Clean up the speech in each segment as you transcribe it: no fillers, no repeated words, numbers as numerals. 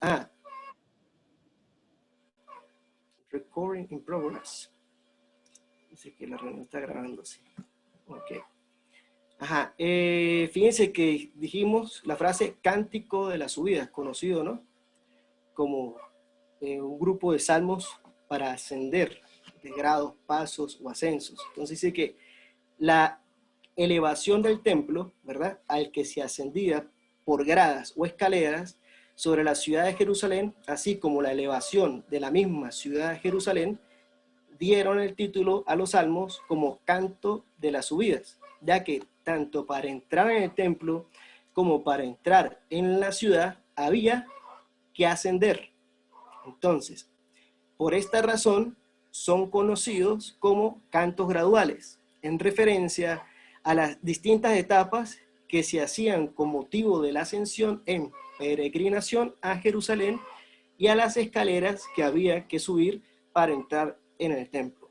Ah, recording in progress. Dice que la reunión está grabándose. Ok. Ajá. Fíjense que dijimos la frase cántico de la subida, conocido, ¿no? Como un grupo de salmos para ascender de grados, pasos o ascensos. Entonces dice que la elevación del templo, ¿verdad? Al que se ascendía por gradas o escaleras sobre la ciudad de Jerusalén, así como la elevación de la misma ciudad de Jerusalén, dieron el título a los salmos como canto de las subidas, ya que tanto para entrar en el templo como para entrar en la ciudad había que ascender. Entonces, por esta razón son conocidos como cantos graduales, en referencia a las distintas etapas que se hacían con motivo de la ascensión en peregrinación a Jerusalén y a las escaleras que había que subir para entrar en el templo.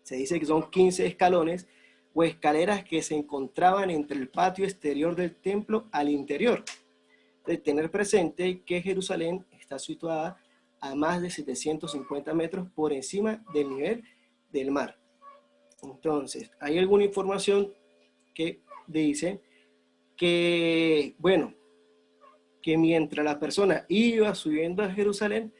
Se dice que son 15 escalones o escaleras que se encontraban entre el patio exterior del templo al interior. De tener presente que Jerusalén está situada a más de 750 metros por encima del nivel del mar. Entonces, hay alguna información que dice que, bueno, que mientras la persona iba subiendo a Jerusalén,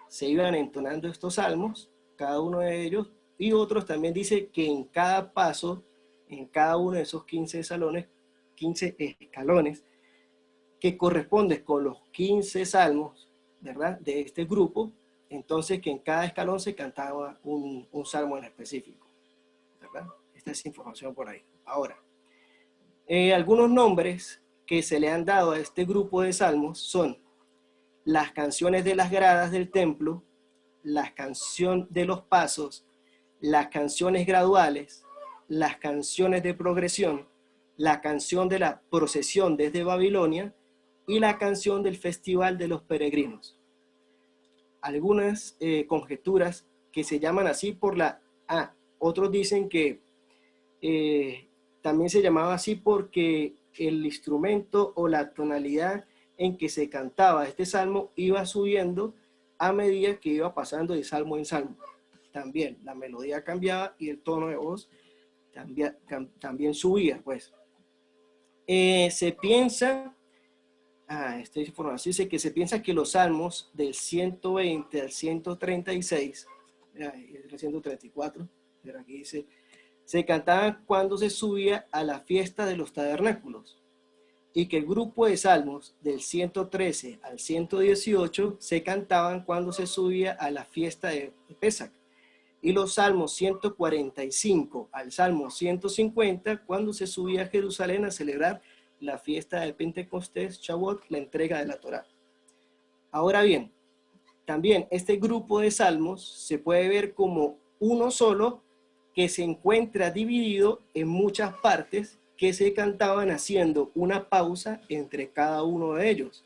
se iban entonando estos salmos, cada uno de ellos, y otros también dice que en cada paso, en cada uno de esos 15 salones, 15 escalones, que corresponde con los 15 salmos, ¿verdad? De este grupo, entonces que en cada escalón se cantaba un salmo en específico, ¿verdad? Esta es información por ahí. Ahora, algunos nombres que se le han dado a este grupo de salmos son las canciones de las gradas del templo, las canciones de los pasos, las canciones graduales, las canciones de progresión, la canción de la procesión desde Babilonia y la canción del Festival de los Peregrinos. Algunas conjeturas que se llaman así por la... otros dicen que también se llamaba así porque el instrumento o la tonalidad en que se cantaba este salmo iba subiendo a medida que iba pasando de salmo en salmo. También la melodía cambiaba y el tono de voz también subía, pues. Se piensa, esta información dice que se piensa que los salmos del 120 al 136, el 134, pero aquí dice, se cantaban cuando se subía a la fiesta de los tabernáculos, y que el grupo de salmos del 113 al 118 se cantaban cuando se subía a la fiesta de Pesach, y los salmos 145 al salmo 150 cuando se subía a Jerusalén a celebrar la fiesta de Pentecostés, Shavuot, la entrega de la Torá. Ahora bien, también este grupo de salmos se puede ver como uno solo que se encuentra dividido en muchas partes que se cantaban haciendo una pausa entre cada uno de ellos.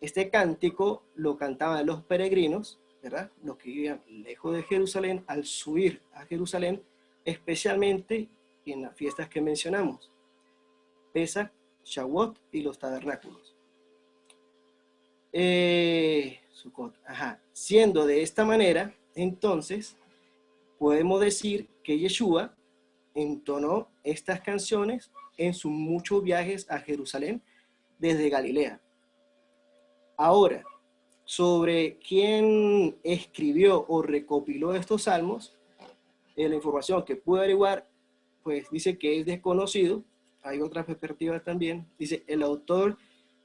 Este cántico lo cantaban los peregrinos, ¿verdad? Los que vivían lejos de Jerusalén al subir a Jerusalén, especialmente en las fiestas que mencionamos, Pesach, Shavuot y los tabernáculos. Siendo de esta manera, entonces, podemos decir que Yeshua entonó estas canciones en sus muchos viajes a Jerusalén desde Galilea. Ahora, sobre quién escribió o recopiló estos salmos, la información que pude averiguar, pues dice que es desconocido. Hay otras perspectivas también. Dice, el autor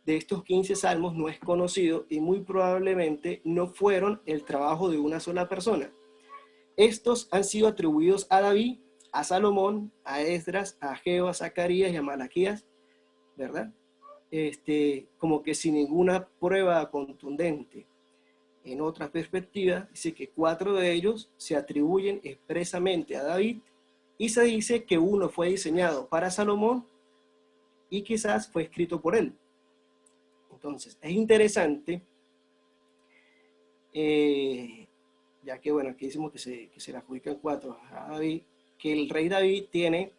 de estos 15 salmos no es conocido y muy probablemente no fueron el trabajo de una sola persona. Estos han sido atribuidos a David, a Salomón, a Esdras, a Ageo, a Zacarías y a Malaquías, ¿verdad? Como que sin ninguna prueba contundente. En otras perspectivas, dice que 4 de ellos se atribuyen expresamente a David y se dice que uno fue diseñado para Salomón y quizás fue escrito por él. Entonces, es interesante, ya que, bueno, aquí decimos que se le adjudican 4 a David, que el rey David tiene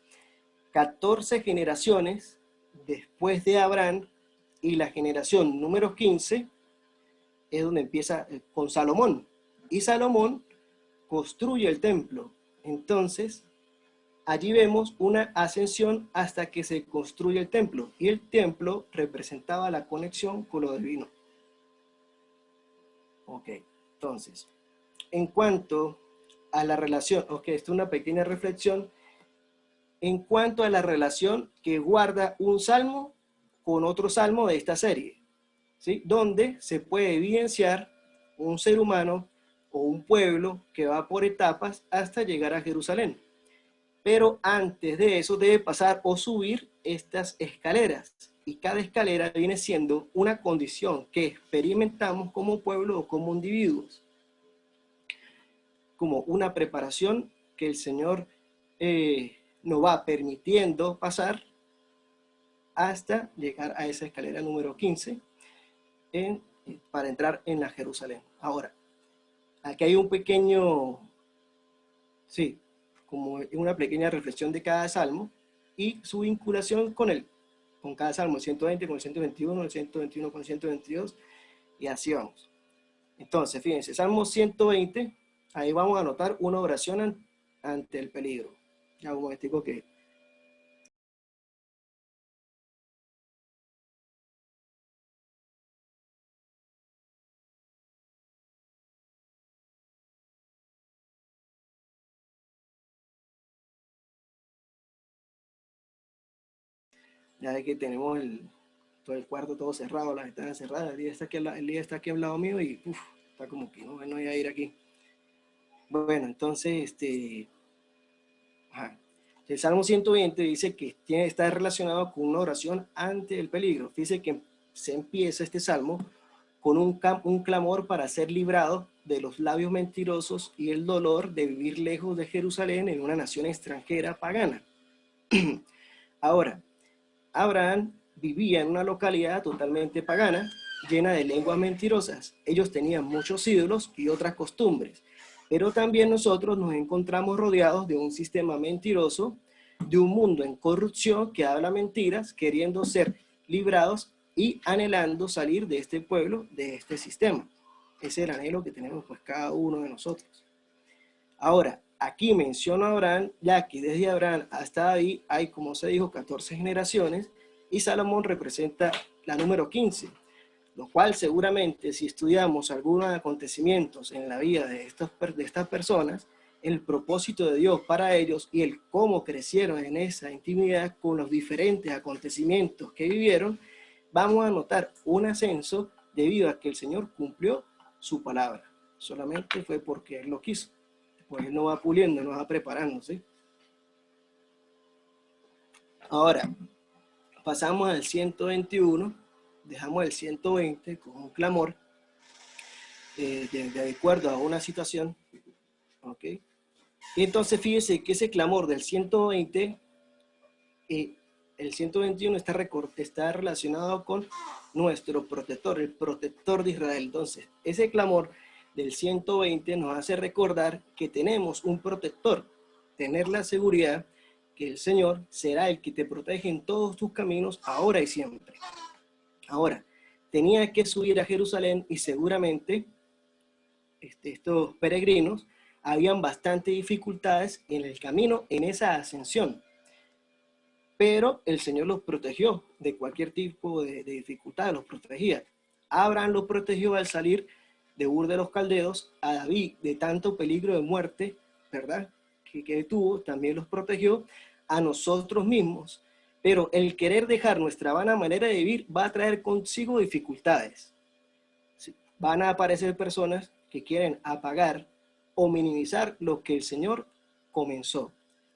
14 generaciones después de Abraham y la generación número 15 es donde empieza con Salomón. Y Salomón construye el templo. Entonces, allí vemos una ascensión hasta que se construye el templo. Y el templo representaba la conexión con lo divino. Ok, entonces, en cuanto a la relación, ok, esto es una pequeña reflexión, en cuanto a la relación que guarda un salmo con otro salmo de esta serie, ¿sí? Donde se puede evidenciar un ser humano o un pueblo que va por etapas hasta llegar a Jerusalén. Pero antes de eso debe pasar o subir estas escaleras. Y cada escalera viene siendo una condición que experimentamos como pueblo o como individuos. Como una preparación que el Señor nos va permitiendo pasar hasta llegar a esa escalera número 15 para entrar en la Jerusalén. Ahora, aquí hay un pequeño, sí, como una pequeña reflexión de cada salmo y su vinculación con cada salmo, el 120 con el 121, el 121 con el 122, y así vamos. Entonces, fíjense, Salmo 120, ahí vamos a anotar una oración ante el peligro. Ya un momentico que... Ya que tenemos todo el cuarto todo cerrado, las ventanas cerradas, el día está aquí al lado mío y está como que no voy a ir aquí. Bueno, entonces, el Salmo 120 dice que está relacionado con una oración ante el peligro. Dice que se empieza este salmo con un clamor para ser librado de los labios mentirosos y el dolor de vivir lejos de Jerusalén en una nación extranjera pagana. Ahora, Abraham vivía en una localidad totalmente pagana, llena de lenguas mentirosas. Ellos tenían muchos ídolos y otras costumbres, pero también nosotros nos encontramos rodeados de un sistema mentiroso, de un mundo en corrupción que habla mentiras, queriendo ser librados y anhelando salir de este pueblo, de este sistema. Ese es el anhelo que tenemos pues cada uno de nosotros. Ahora, aquí menciono a Abraham, ya que desde Abraham hasta David hay, como se dijo, 14 generaciones, y Salomón representa la número 15, lo cual seguramente si estudiamos algunos acontecimientos en la vida de estas personas, el propósito de Dios para ellos y el cómo crecieron en esa intimidad con los diferentes acontecimientos que vivieron, vamos a notar un ascenso debido a que el Señor cumplió su palabra. Solamente fue porque Él lo quiso. Pues Él nos va puliendo, nos va preparando, ¿sí? Ahora, pasamos al 121, dejamos el 120 con un clamor, de acuerdo a una situación, ¿ok? Y entonces fíjese que ese clamor del 120, el 121 está relacionado con nuestro protector, el protector de Israel. Entonces, ese clamor del 120 nos hace recordar que tenemos un protector, tener la seguridad que el Señor será el que te protege en todos tus caminos, ahora y siempre. Ahora, tenía que subir a Jerusalén y seguramente estos peregrinos habían bastante dificultades en el camino, en esa ascensión. Pero el Señor los protegió de cualquier tipo de dificultad, los protegía. Abraham los protegió al salir de Ur de los Caldeos, a David de tanto peligro de muerte, ¿verdad? Que tuvo, también los protegió, a nosotros mismos. Pero el querer dejar nuestra vana manera de vivir va a traer consigo dificultades. ¿Sí? Van a aparecer personas que quieren apagar o minimizar lo que el Señor comenzó.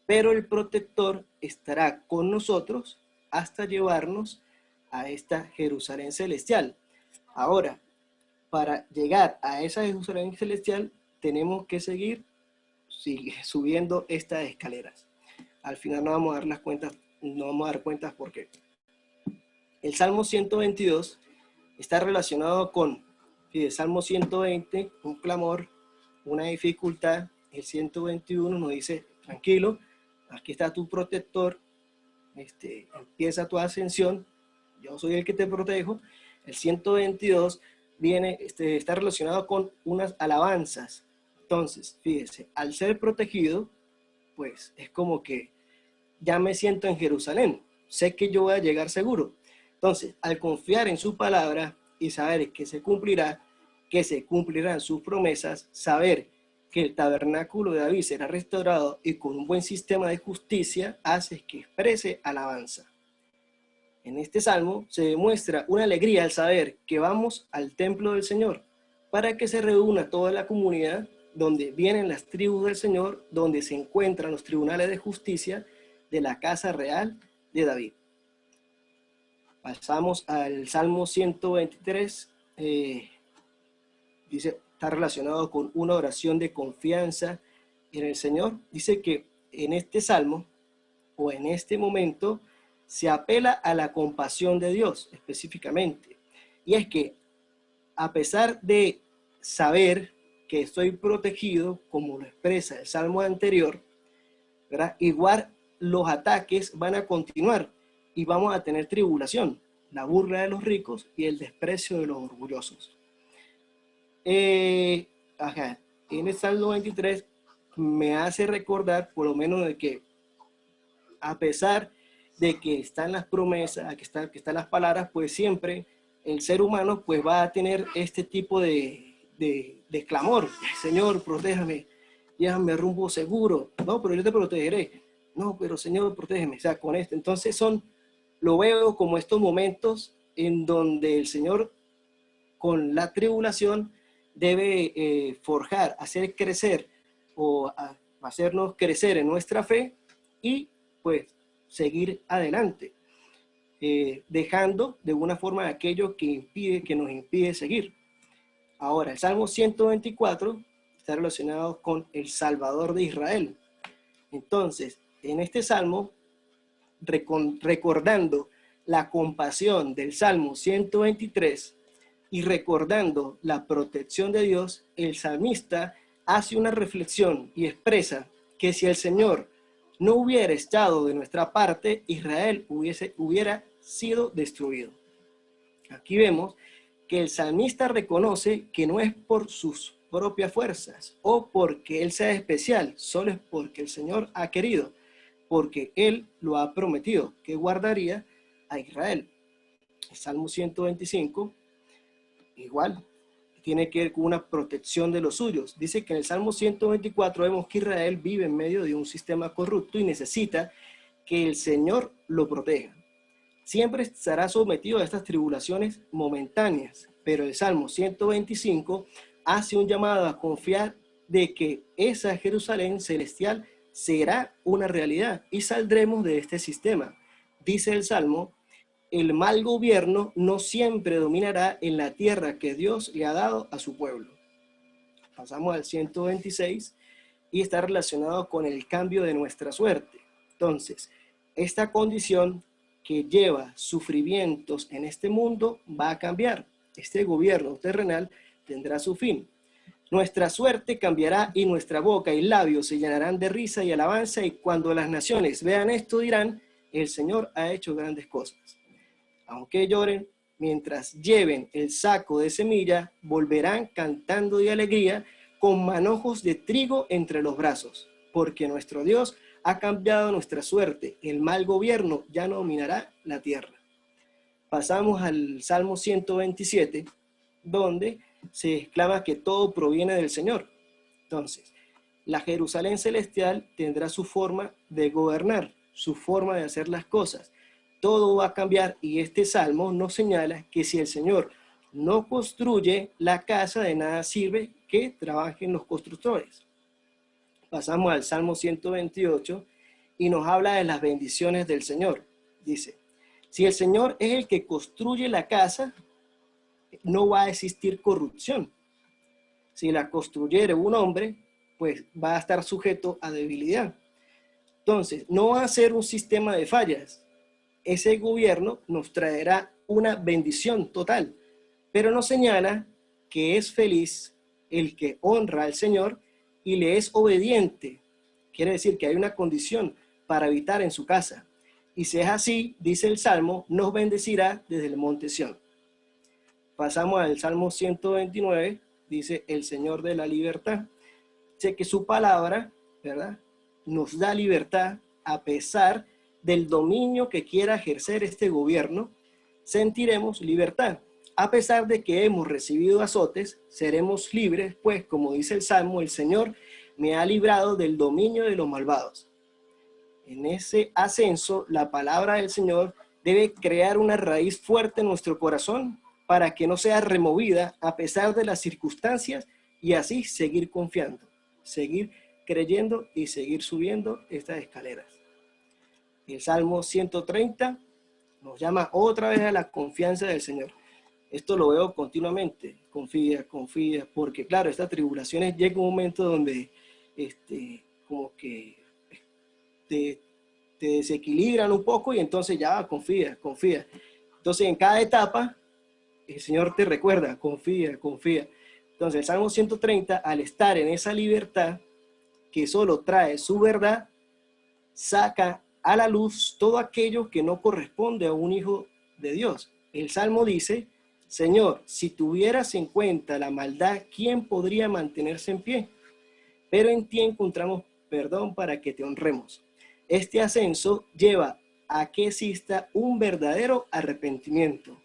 Pero el protector estará con nosotros hasta llevarnos a esta Jerusalén celestial. Ahora, para llegar a esa Jerusalén celestial, tenemos que seguir subiendo estas escaleras. Al final no vamos a dar las cuentas, no vamos a dar cuentas porque el Salmo 122 está relacionado con el Salmo 120, un clamor, una dificultad. El 121 nos dice, tranquilo, aquí está tu protector, empieza tu ascensión, yo soy el que te protejo. El 122 viene, está relacionado con unas alabanzas. Entonces, fíjese, al ser protegido, pues es como que ya me siento en Jerusalén, sé que yo voy a llegar seguro. Entonces, al confiar en su palabra y saber que se cumplirá, que se cumplirán sus promesas, saber que el tabernáculo de David será restaurado y con un buen sistema de justicia, hace que exprese alabanza. En este salmo se demuestra una alegría al saber que vamos al templo del Señor, para que se reúna toda la comunidad, donde vienen las tribus del Señor, donde se encuentran los tribunales de justicia de la casa real de David. Pasamos al Salmo 123, dice, está relacionado con una oración de confianza en el Señor. Dice que en este salmo, o en este momento, se apela a la compasión de Dios específicamente. Y es que, a pesar de saber que estoy protegido, como lo expresa el salmo anterior, ¿verdad? Igual los ataques van a continuar y vamos a tener tribulación, la burla de los ricos y el desprecio de los orgullosos. En el Salmo 23 me hace recordar, por lo menos, de que a pesar de que están las promesas, que están las palabras, pues siempre el ser humano pues va a tener este tipo de clamor. Señor, protéjame, llévame rumbo seguro. No, pero yo te protegeré. No, pero Señor, protégeme. O sea, con esto. Entonces lo veo como estos momentos en donde el Señor, con la tribulación, debe forjar, hacer crecer o hacernos crecer en nuestra fe y pues seguir adelante, dejando de una forma aquello que nos impide seguir. Ahora, el Salmo 124 está relacionado con el Salvador de Israel. Entonces, en este Salmo, recordando la compasión del Salmo 123 y recordando la protección de Dios, el salmista hace una reflexión y expresa que si el Señor no hubiera estado de nuestra parte, Israel hubiera sido destruido. Aquí vemos que el salmista reconoce que no es por sus propias fuerzas o porque él sea especial, solo es porque el Señor ha querido, porque él lo ha prometido, que guardaría a Israel. El Salmo 125, igual, tiene que ver con una protección de los suyos. Dice que en el Salmo 124 vemos que Israel vive en medio de un sistema corrupto y necesita que el Señor lo proteja. Siempre estará sometido a estas tribulaciones momentáneas, pero el Salmo 125 hace un llamado a confiar de que esa Jerusalén celestial será una realidad y saldremos de este sistema. Dice el Salmo, el mal gobierno no siempre dominará en la tierra que Dios le ha dado a su pueblo. Pasamos al 126 y está relacionado con el cambio de nuestra suerte. Entonces, esta condición que lleva sufrimientos en este mundo va a cambiar. Este gobierno terrenal tendrá su fin. Nuestra suerte cambiará y nuestra boca y labios se llenarán de risa y alabanza, y cuando las naciones vean esto dirán, el Señor ha hecho grandes cosas. Aunque lloren, mientras lleven el saco de semilla, volverán cantando de alegría con manojos de trigo entre los brazos, porque nuestro Dios ha cambiado nuestra suerte. El mal gobierno ya no dominará la tierra. Pasamos al Salmo 127, donde se exclama que todo proviene del Señor. Entonces, la Jerusalén celestial tendrá su forma de gobernar, su forma de hacer las cosas. Todo va a cambiar, y este salmo nos señala que si el Señor no construye la casa, de nada sirve que trabajen los constructores. Pasamos al Salmo 128 y nos habla de las bendiciones del Señor. Dice, si el Señor es el que construye la casa, no va a existir corrupción. Si la construyere un hombre, pues va a estar sujeto a debilidad. Entonces, no va a ser un sistema de fallas. Ese gobierno nos traerá una bendición total, pero nos señala que es feliz el que honra al Señor y le es obediente. Quiere decir que hay una condición para habitar en su casa. Y si es así, dice el Salmo, nos bendecirá desde el monte Sión. Pasamos al Salmo 129, dice el Señor de la libertad. Dice que su palabra, ¿verdad?, nos da libertad a pesar del dominio que quiera ejercer este gobierno. Sentiremos libertad. A pesar de que hemos recibido azotes, seremos libres, pues, como dice el Salmo, el Señor me ha librado del dominio de los malvados. En ese ascenso, la palabra del Señor debe crear una raíz fuerte en nuestro corazón para que no sea removida a pesar de las circunstancias y así seguir confiando, seguir creyendo y seguir subiendo estas escaleras. El Salmo 130 nos llama otra vez a la confianza del Señor. Esto lo veo continuamente, confía, confía, porque claro, estas tribulaciones llega un momento donde como que te desequilibran un poco y entonces ya confía, confía. Entonces en cada etapa el Señor te recuerda, confía, confía. Entonces el Salmo 130, al estar en esa libertad que solo trae su verdad, saca a la luz todo aquello que no corresponde a un hijo de Dios. El Salmo dice, Señor, si tuvieras en cuenta la maldad, ¿quién podría mantenerse en pie? Pero en ti encontramos perdón para que te honremos. Este ascenso lleva a que exista un verdadero arrepentimiento.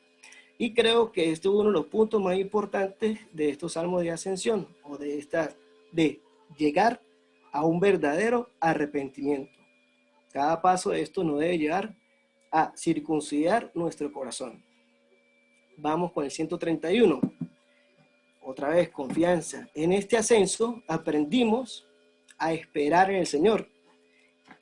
Y creo que este es uno de los puntos más importantes de estos salmos de ascensión, o de llegar a un verdadero arrepentimiento. Cada paso de esto nos debe llevar a circuncidar nuestro corazón. Vamos con el 131. Otra vez, confianza. En este ascenso aprendimos a esperar en el Señor.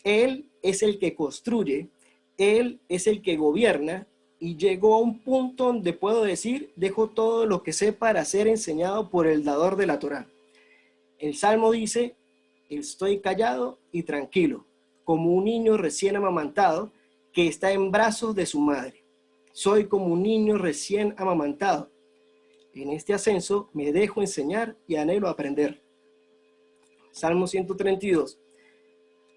Él es el que construye, Él es el que gobierna, y llegó a un punto donde puedo decir, dejo todo lo que sé para ser enseñado por el dador de la Torá. El Salmo dice, estoy callado y tranquilo, como un niño recién amamantado que está en brazos de su madre. Soy como un niño recién amamantado. En este ascenso me dejo enseñar y anhelo aprender. Salmo 132.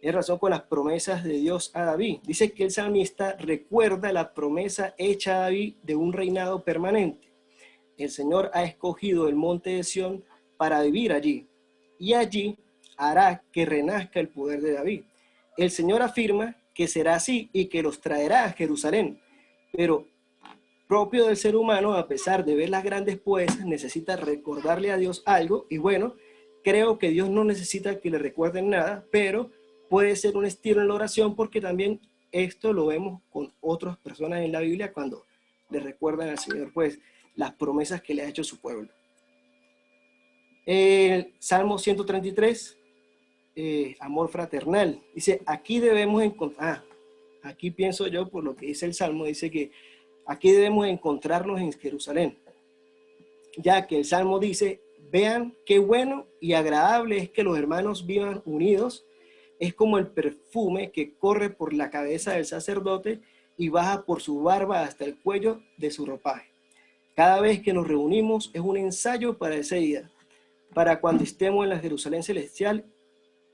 Es razón con las promesas de Dios a David. Dice que el salmista recuerda la promesa hecha a David de un reinado permanente. El Señor ha escogido el monte de Sión para vivir allí, y allí hará que renazca el poder de David. El Señor afirma que será así y que los traerá a Jerusalén, pero propio del ser humano, a pesar de ver las grandes proezas, necesita recordarle a Dios algo, y bueno, creo que Dios no necesita que le recuerden nada, pero puede ser un estilo en la oración, porque también esto lo vemos con otras personas en la Biblia cuando le recuerdan al Señor, pues, las promesas que le ha hecho su pueblo. El Salmo 133, amor fraternal. Dice, aquí debemos encontrar, aquí pienso yo, por lo que dice el Salmo, dice que aquí debemos encontrarnos en Jerusalén, ya que el Salmo dice, vean qué bueno y agradable es que los hermanos vivan unidos. Es como el perfume que corre por la cabeza del sacerdote y baja por su barba hasta el cuello de su ropaje. Cada vez que nos reunimos es un ensayo para ese día, para cuando estemos en la Jerusalén celestial.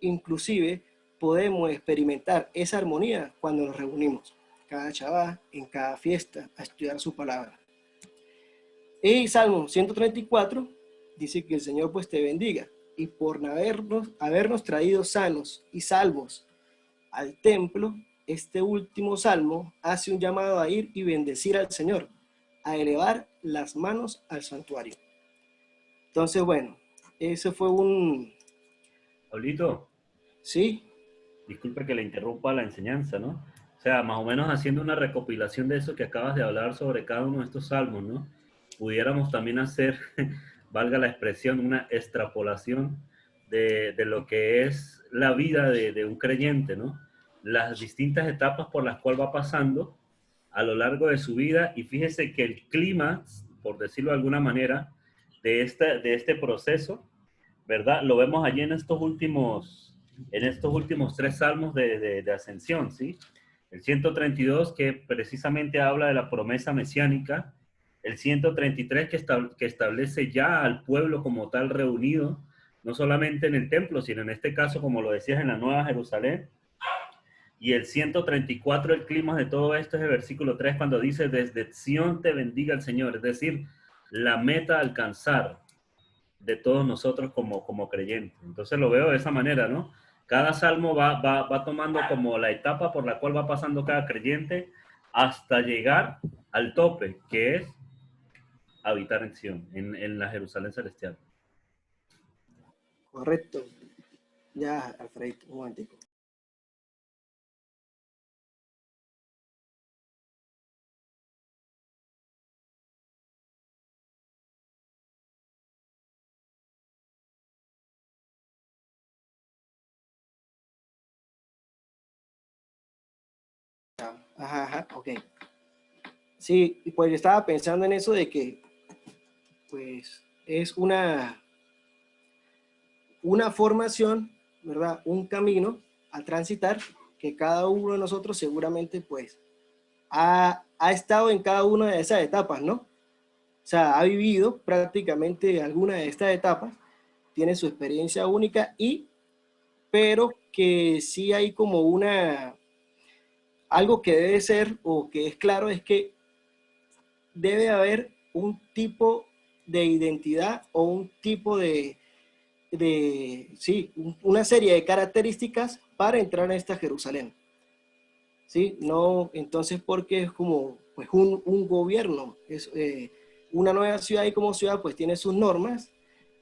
Inclusive podemos experimentar esa armonía cuando nos reunimos, cada Shabbat, en cada fiesta, a estudiar su palabra. Y Salmo 134 dice que el Señor pues te bendiga, y por habernos traído sanos y salvos al templo, este último salmo hace un llamado a ir y bendecir al Señor, a elevar las manos al santuario. Entonces, bueno, eso fue un... Pablito, Sí, disculpe que le interrumpa la enseñanza, ¿no? O sea, más o menos haciendo una recopilación de eso que acabas de hablar sobre cada uno de estos salmos, ¿no? Pudiéramos también hacer, valga la expresión, una extrapolación de lo que es la vida de un creyente, ¿no? Las distintas etapas por las cuales va pasando a lo largo de su vida, y fíjese que el clima, por decirlo de alguna manera, de este proceso, ¿verdad? Lo vemos allí en estos últimos tres salmos de ascensión, ¿sí? El 132, que precisamente habla de la promesa mesiánica. El 133, que establece ya al pueblo como tal reunido, no solamente en el templo, sino en este caso, como lo decías, en la Nueva Jerusalén. Y el 134, el clima de todo esto es el versículo 3, cuando dice, desde Sión te bendiga el Señor. Es decir, la meta a alcanzar de todos nosotros como creyentes. Entonces lo veo de esa manera, ¿no? Cada salmo va tomando como la etapa por la cual va pasando cada creyente hasta llegar al tope, que es habitar en Sión, en la Jerusalén celestial. Correcto. Ya, Alfredito, un momentico. Ajá, ajá, ok. Sí, y pues yo estaba pensando en eso de que, pues, es una formación, ¿verdad? Un camino a transitar que cada uno de nosotros seguramente, pues, ha estado en cada una de esas etapas, ¿no? O sea, ha vivido prácticamente alguna de estas etapas, tiene su experiencia única pero que sí hay como algo que debe ser o que es claro es que debe haber un tipo de identidad o un tipo sí, una serie de características para entrar a esta Jerusalén. ¿Sí? No, entonces porque es como pues un gobierno, es una nueva ciudad y como ciudad pues tiene sus normas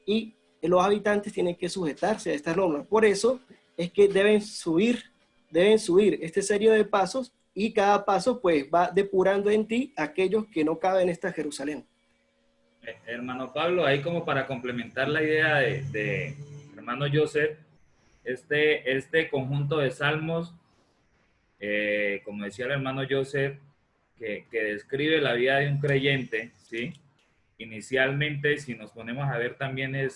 y los habitantes tienen que sujetarse a estas normas. Por eso es que deben subir este serie de pasos y cada paso pues va depurando en ti aquellos que no caben en esta Jerusalén. Hermano Pablo, ahí como para complementar la idea de hermano Joseph, este conjunto de salmos, como decía el hermano Joseph, que describe la vida de un creyente, ¿sí? Inicialmente, si nos ponemos a ver también hay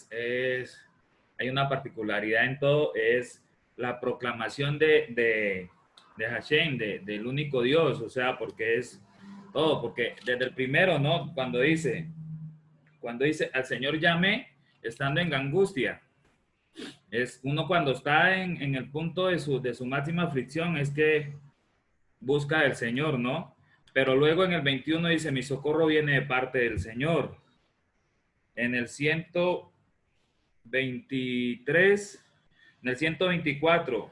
una particularidad en todo, es la proclamación de Hashem, del único Dios, o sea, porque es todo, porque desde el primero, ¿no? Cuando dice al Señor llamé, estando en angustia, es uno cuando está en el punto de su máxima aflicción, es que busca al Señor, ¿no? Pero luego en el 21 dice, mi socorro viene de parte del Señor. En el 123, en el 124,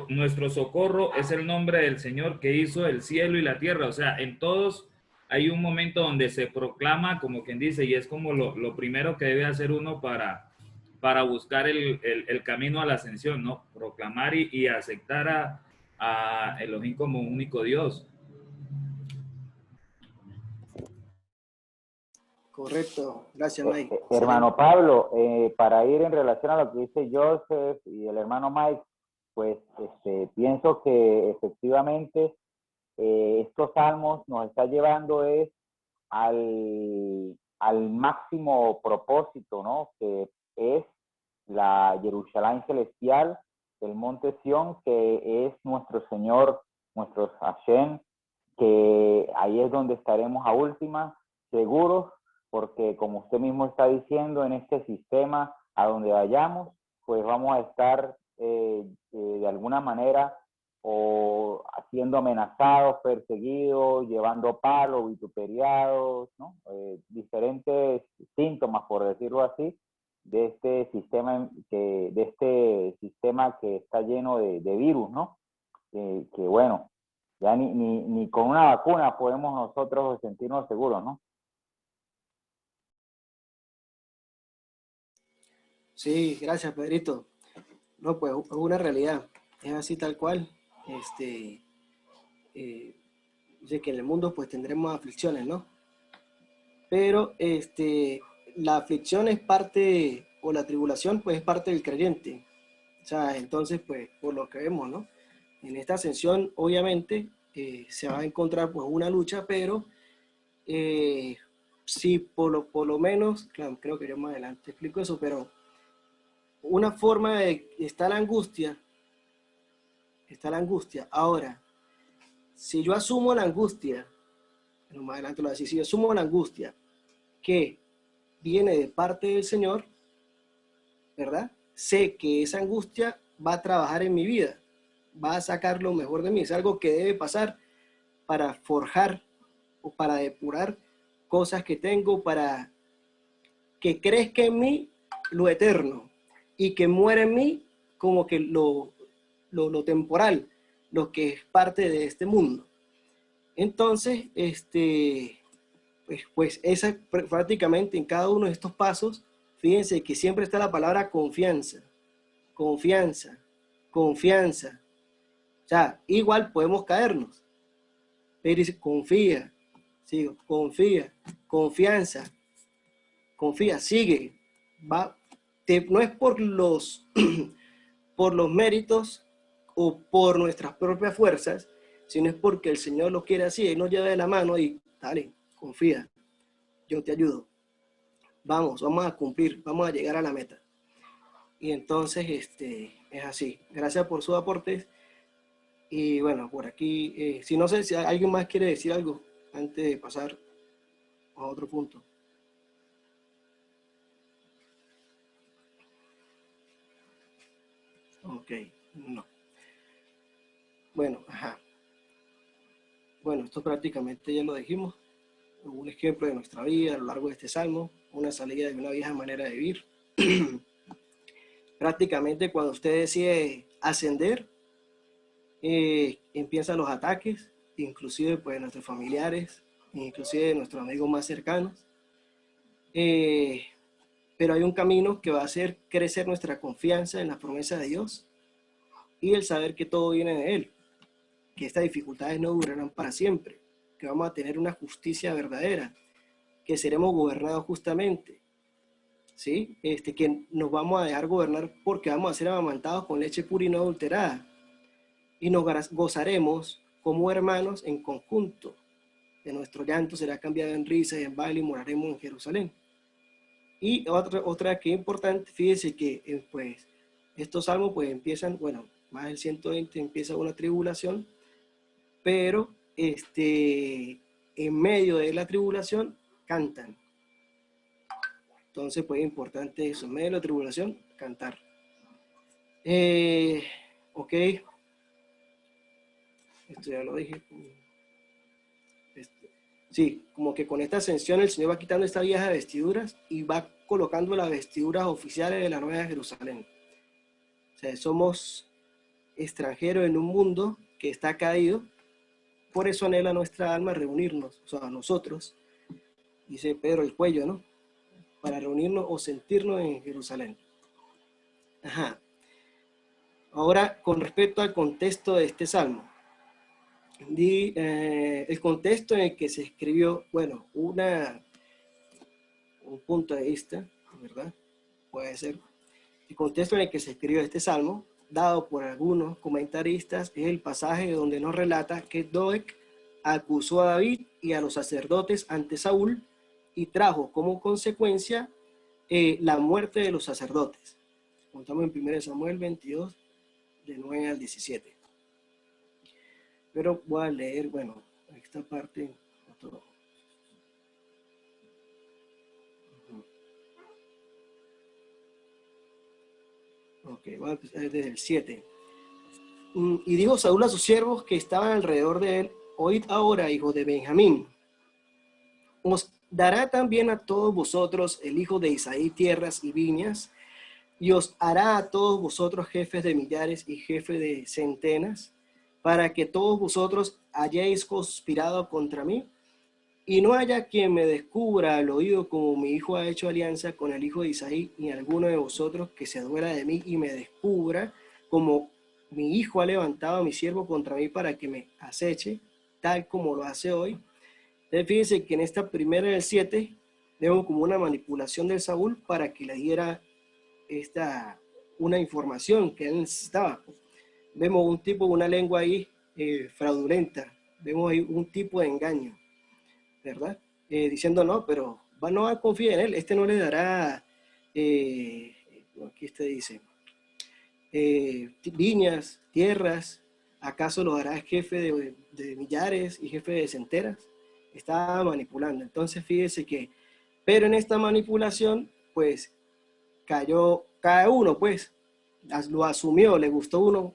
nuestro socorro es el nombre del Señor que hizo el cielo y la tierra. O sea, en todos hay un momento donde se proclama, como quien dice, y es como lo primero que debe hacer uno para buscar el camino a la ascensión, ¿no? Proclamar y aceptar a Elohim como único Dios. Correcto, gracias Mike. Hermano Pablo, para ir en relación a lo que dice Joseph y el hermano Mike, pues pienso que efectivamente estos salmos nos está llevando al máximo propósito, ¿no? Que es la Jerusalén celestial, el monte Sión, que es nuestro Señor, nuestro Hashem, que ahí es donde estaremos a última, seguros, porque como usted mismo está diciendo, en este sistema a donde vayamos, pues vamos a estar de alguna manera o siendo amenazados, perseguidos, llevando palos, vituperiados, ¿no? Diferentes síntomas, por decirlo así, de este sistema que está lleno de virus, ¿no? Que bueno, ya ni con una vacuna podemos nosotros sentirnos seguros, ¿no? Sí, gracias Pedrito. No, pues es una realidad, es así tal cual. Dice que en el mundo pues tendremos aflicciones, ¿no? Pero la aflicción es parte, o la tribulación pues es parte del creyente. O sea, entonces pues por lo que vemos, ¿no? En esta ascensión obviamente se va a encontrar pues una lucha, pero sí, por lo menos, claro, creo que yo más adelante explico eso, pero una forma de está la angustia. Ahora, si yo asumo la angustia, pero más adelante lo voy a decir, si yo asumo la angustia que viene de parte del Señor, ¿verdad? Sé que esa angustia va a trabajar en mi vida, va a sacar lo mejor de mí. Es algo que debe pasar para forjar o para depurar cosas que tengo, para que crezca en mí lo eterno y que muera en mí como que lo temporal, lo que es parte de este mundo. Entonces, pues esa prácticamente en cada uno de estos pasos, fíjense que siempre está la palabra confianza, confianza, confianza. O sea, igual podemos caernos, pero dice confía, sigo, confía, confianza, confía, sigue, va, no es por los, por los méritos o por nuestras propias fuerzas, sino es porque el Señor lo quiere así, Él nos lleva de la mano y dale, confía, yo te ayudo, vamos a cumplir, vamos a llegar a la meta. Y entonces, es así. Gracias por sus aportes. Y bueno, por aquí, si no sé si alguien más quiere decir algo antes de pasar a otro punto. Ok, no. Bueno, ajá. Bueno, esto prácticamente ya lo dijimos. Un ejemplo de nuestra vida a lo largo de este salmo, una salida de una vieja manera de vivir. Prácticamente cuando usted decide ascender, empiezan los ataques, inclusive pues de nuestros familiares, inclusive de nuestros amigos más cercanos. Pero hay un camino que va a hacer crecer nuestra confianza en la promesa de Dios y el saber que todo viene de Él, que estas dificultades no durarán para siempre, que vamos a tener una justicia verdadera, que seremos gobernados justamente, ¿sí? Que nos vamos a dejar gobernar porque vamos a ser amamantados con leche pura y no adulterada, y nos gozaremos como hermanos en conjunto. De nuestro llanto será cambiado en risa y en baile y moraremos en Jerusalén. Y otra que es importante, fíjense que pues estos salmos pues empiezan, bueno, más del 120 empieza una tribulación, pero en medio de la tribulación cantan. Entonces pues es importante eso, en medio de la tribulación, cantar. Ok, esto ya lo dije. Sí, como que con esta ascensión el Señor va quitando estas viejas vestiduras y va colocando las vestiduras oficiales de la Nueva Jerusalén. O sea, somos extranjeros en un mundo que está caído, por eso anhela nuestra alma reunirnos, o sea, nosotros, dice Pedro el Cuello, ¿no? Para reunirnos o sentirnos en Jerusalén. Ajá. Ahora, con respecto al contexto de este salmo, el contexto en el que se escribió, bueno, un punto de vista, ¿verdad? Puede ser. El contexto en el que se escribió este salmo, dado por algunos comentaristas, es el pasaje donde nos relata que Doeg acusó a David y a los sacerdotes ante Saúl y trajo como consecuencia la muerte de los sacerdotes. Contamos en 1 Samuel 22, de 9 al 17. Pero voy a leer, bueno, esta parte. Otro. Ok, voy a empezar desde el 7. Y dijo Saúl a sus siervos que estaban alrededor de él: oíd ahora, hijos de Benjamín, os dará también a todos vosotros el hijo de Isaí tierras y viñas, y os hará a todos vosotros jefes de millares y jefes de centenas, para que todos vosotros hayáis conspirado contra mí, y no haya quien me descubra al oído como mi hijo ha hecho alianza con el hijo de Isaí, ni alguno de vosotros que se duela de mí y me descubra como mi hijo ha levantado a mi siervo contra mí para que me aceche, tal como lo hace hoy. Entonces fíjense que en esta primera del 7 vemos como una manipulación de Saúl para que le diera una información que él necesitaba. Vemos un tipo, una lengua ahí fraudulenta, vemos ahí un tipo de engaño, ¿verdad? Diciendo no, pero no confía en él, no le dará, aquí dice, viñas, tierras, ¿acaso lo hará jefe de millares y jefe de centenas? Está manipulando. Entonces fíjese que, pero en esta manipulación, pues, cayó cada uno, pues, lo asumió, le gustó uno,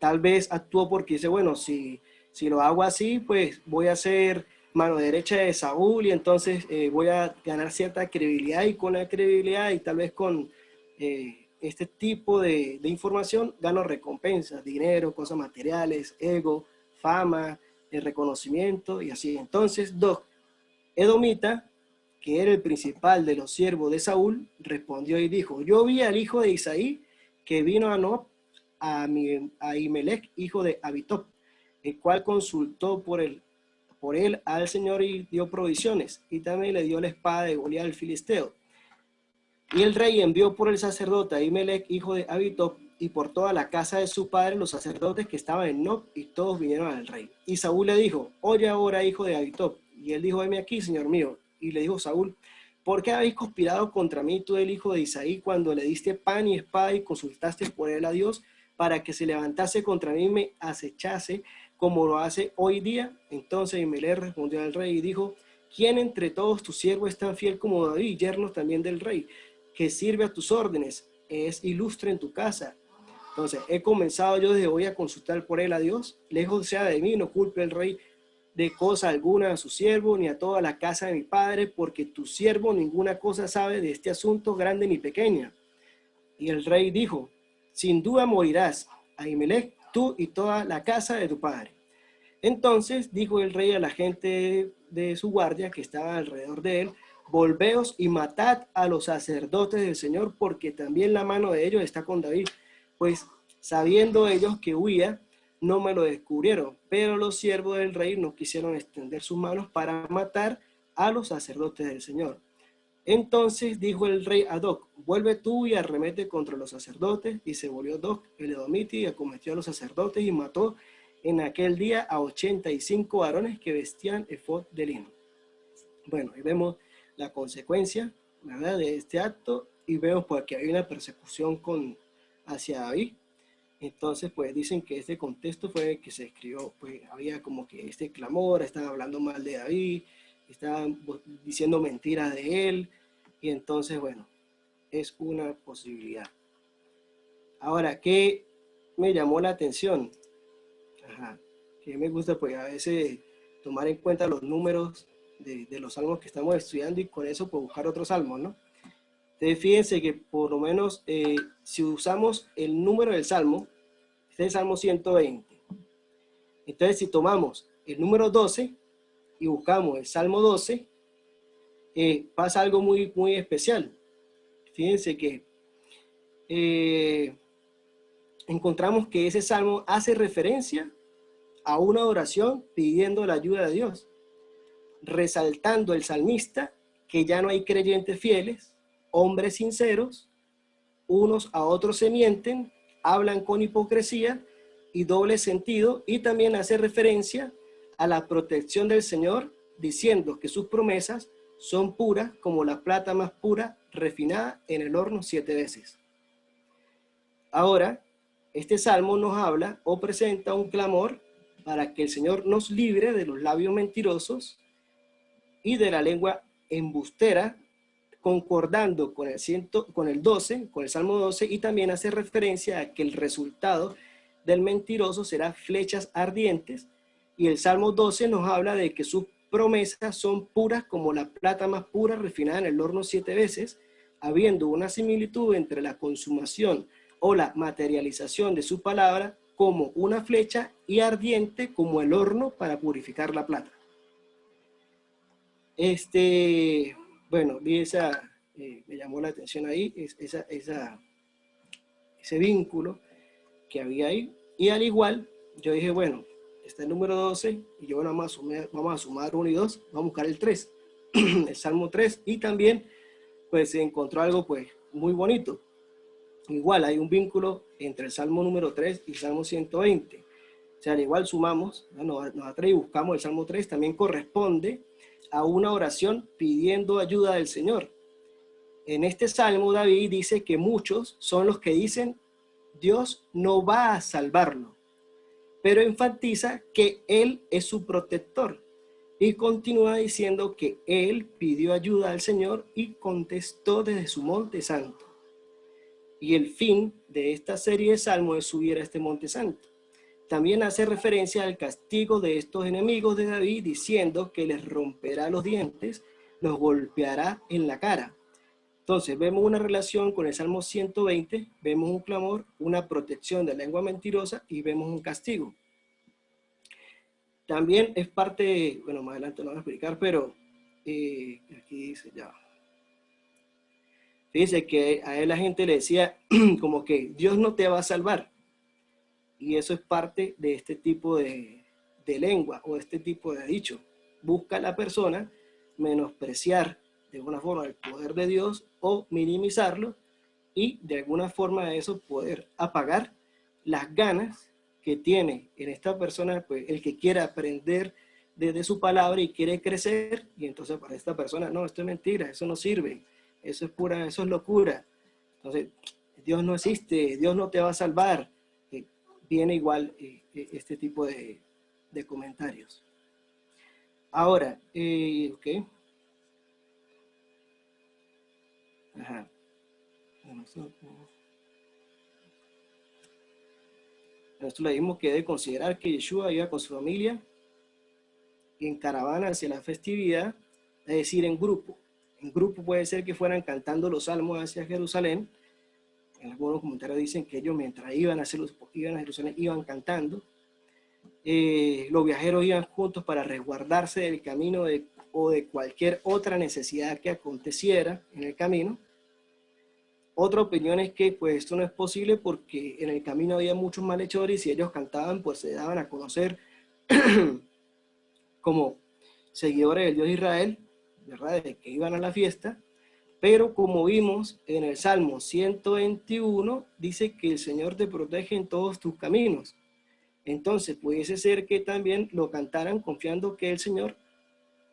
tal vez actuó porque dice, bueno, si lo hago así, pues voy a ser mano derecha de Saúl y entonces voy a ganar cierta credibilidad, y con la credibilidad y tal vez con este tipo de información gano recompensas, dinero, cosas materiales, ego, fama, reconocimiento y así. Entonces Doeg, edomita, que era el principal de los siervos de Saúl, respondió y dijo, yo vi al hijo de Isaí que vino a Nob, a Ahimelech, hijo de Abitob, el cual consultó por él al Señor y dio provisiones, y también le dio la espada de Goliat al filisteo. Y el rey envió por el sacerdote Ahimelech, hijo de Abitob, y por toda la casa de su padre los sacerdotes que estaban en Nob, y todos vinieron al rey. Y Saúl le dijo, oye ahora, hijo de Abitob. Y él dijo, heme aquí, señor mío. Y le dijo Saúl, ¿por qué habéis conspirado contra mí, tú el hijo de Isaí, cuando le diste pan y espada y consultaste por él a Dios, para que se levantase contra mí y me acechase, como lo hace hoy día? Entonces Ahimelech respondió al rey y dijo, ¿quién entre todos tus siervos es tan fiel como David, yerno también del rey, que sirve a tus órdenes, es ilustre en tu casa? Entonces, he comenzado yo desde hoy a consultar por él a Dios, lejos sea de mí, no culpe el rey de cosa alguna a su siervo, ni a toda la casa de mi padre, porque tu siervo ninguna cosa sabe de este asunto, grande ni pequeña. Y el rey dijo, sin duda morirás, Ahimelech, tú y toda la casa de tu padre. Entonces dijo el rey a la gente de su guardia que estaba alrededor de él, volveos y matad a los sacerdotes del Señor, porque también la mano de ellos está con David. Pues sabiendo ellos que huía, no me lo descubrieron, pero los siervos del rey no quisieron extender sus manos para matar a los sacerdotes del Señor. Entonces dijo el rey a Doeg, vuelve tú y arremete contra los sacerdotes. Y se volvió Doeg el edomita y acometió a los sacerdotes y mató en aquel día a 85 varones que vestían efod de lino. Bueno, y vemos la consecuencia, ¿verdad?, de este acto, y vemos pues que hay una persecución hacia David. Entonces, pues dicen que este contexto fue que se escribió, pues había como que este clamor, estaban hablando mal de David, estaban diciendo mentiras de él, y entonces, bueno, es una posibilidad. Ahora, ¿qué me llamó la atención? Que me gusta, pues a veces tomar en cuenta los números de los salmos que estamos estudiando, y con eso pues buscar otros salmos, ¿no? Entonces, fíjense que por lo menos si usamos el número del salmo, este es el Salmo 120. Entonces, si tomamos el número 12 y buscamos el Salmo 12, pasa algo muy, muy especial. Fíjense que encontramos que ese salmo hace referencia a una oración pidiendo la ayuda de Dios, resaltando el salmista que ya no hay creyentes fieles, hombres sinceros, unos a otros se mienten, hablan con hipocresía y doble sentido, y también hace referencia a la protección del Señor, diciendo que sus promesas son puras como la plata más pura, refinada en el horno 7 veces. Ahora, este salmo nos habla o presenta un clamor para que el Señor nos libre de los labios mentirosos y de la lengua embustera, concordando con el 12, con el Salmo 12, y también hace referencia a que el resultado del mentiroso será flechas ardientes, y el Salmo 12 nos habla de que sus promesas son puras como la plata más pura refinada en el horno 7 veces, habiendo una similitud entre la consumación o la materialización de su palabra como una flecha y ardiente como el horno para purificar la plata. Bueno, vi me llamó la atención ahí, ese vínculo que había ahí. Y al igual, yo dije, bueno, está el número 12, y yo vamos a sumar 1 y 2, vamos a buscar el 3, el Salmo 3, y también, pues, se encontró algo, pues, muy bonito. Igual, hay un vínculo entre el Salmo número 3 y el Salmo 120. O sea, al igual sumamos, nos atrae y buscamos el Salmo 3, también corresponde a una oración pidiendo ayuda del Señor. En este salmo David dice que muchos son los que dicen Dios no va a salvarlo, pero enfatiza que Él es su protector, y continúa diciendo que Él pidió ayuda al Señor y contestó desde su monte santo. Y el fin de esta serie de salmos es subir a este monte santo. también hace referencia al castigo de estos enemigos de David, diciendo que les romperá los dientes, los golpeará en la cara. Entonces vemos una relación con el Salmo 120, vemos un clamor, una protección de la lengua mentirosa y vemos un castigo. También es parte, bueno, más adelante lo voy a explicar, pero aquí dice ya. Dice que a él la gente le decía como que Dios no te va a salvar. Y eso es parte de este tipo de lengua o este tipo de dicho. Busca a la persona menospreciar de alguna forma el poder de Dios o minimizarlo y de alguna forma de eso poder apagar las ganas que tiene en esta persona, pues el que quiere aprender de su palabra y quiere crecer, y entonces para esta persona, no, esto es mentira, eso no sirve, eso es pura, eso es locura. Entonces, Dios no existe, Dios no te va a salvar. Viene igual este tipo de comentarios. Ahora, ok. Ajá. Nosotros le dimos que debe considerar que Yeshua iba con su familia en caravana hacia la festividad, es decir, en grupo. En grupo puede ser que fueran cantando los salmos hacia Jerusalén. En algunos comentarios dicen que ellos mientras iban a Jerusalén iban cantando. Los viajeros iban juntos para resguardarse del camino o de cualquier otra necesidad que aconteciera en el camino. Otra opinión es que pues esto no es posible porque en el camino había muchos malhechores y si ellos cantaban pues se daban a conocer como seguidores del Dios de Israel, ¿verdad? De que iban a la fiesta. Pero como vimos en el Salmo 121, dice que el Señor te protege en todos tus caminos. Entonces pudiese ser que también lo cantaran confiando que el Señor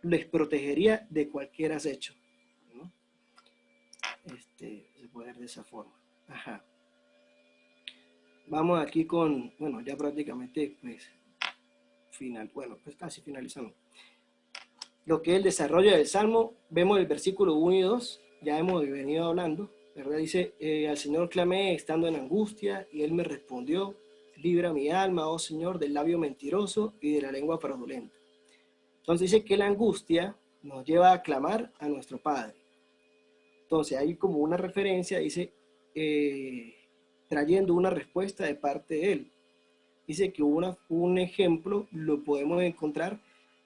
les protegería de cualquier acecho, ¿no? Se puede ver de esa forma. Ajá. Vamos aquí con, bueno, ya prácticamente pues pues casi finalizamos. Lo que es el desarrollo del Salmo, vemos el versículo 1 y 2, ya hemos venido hablando, ¿verdad? Dice, al Señor clamé estando en angustia y Él me respondió, libra mi alma, oh Señor, del labio mentiroso y de la lengua fraudulenta. Entonces dice que la angustia nos lleva a clamar a nuestro Padre. Entonces hay como una referencia, dice, trayendo una respuesta de parte de Él. Dice que un ejemplo lo podemos encontrar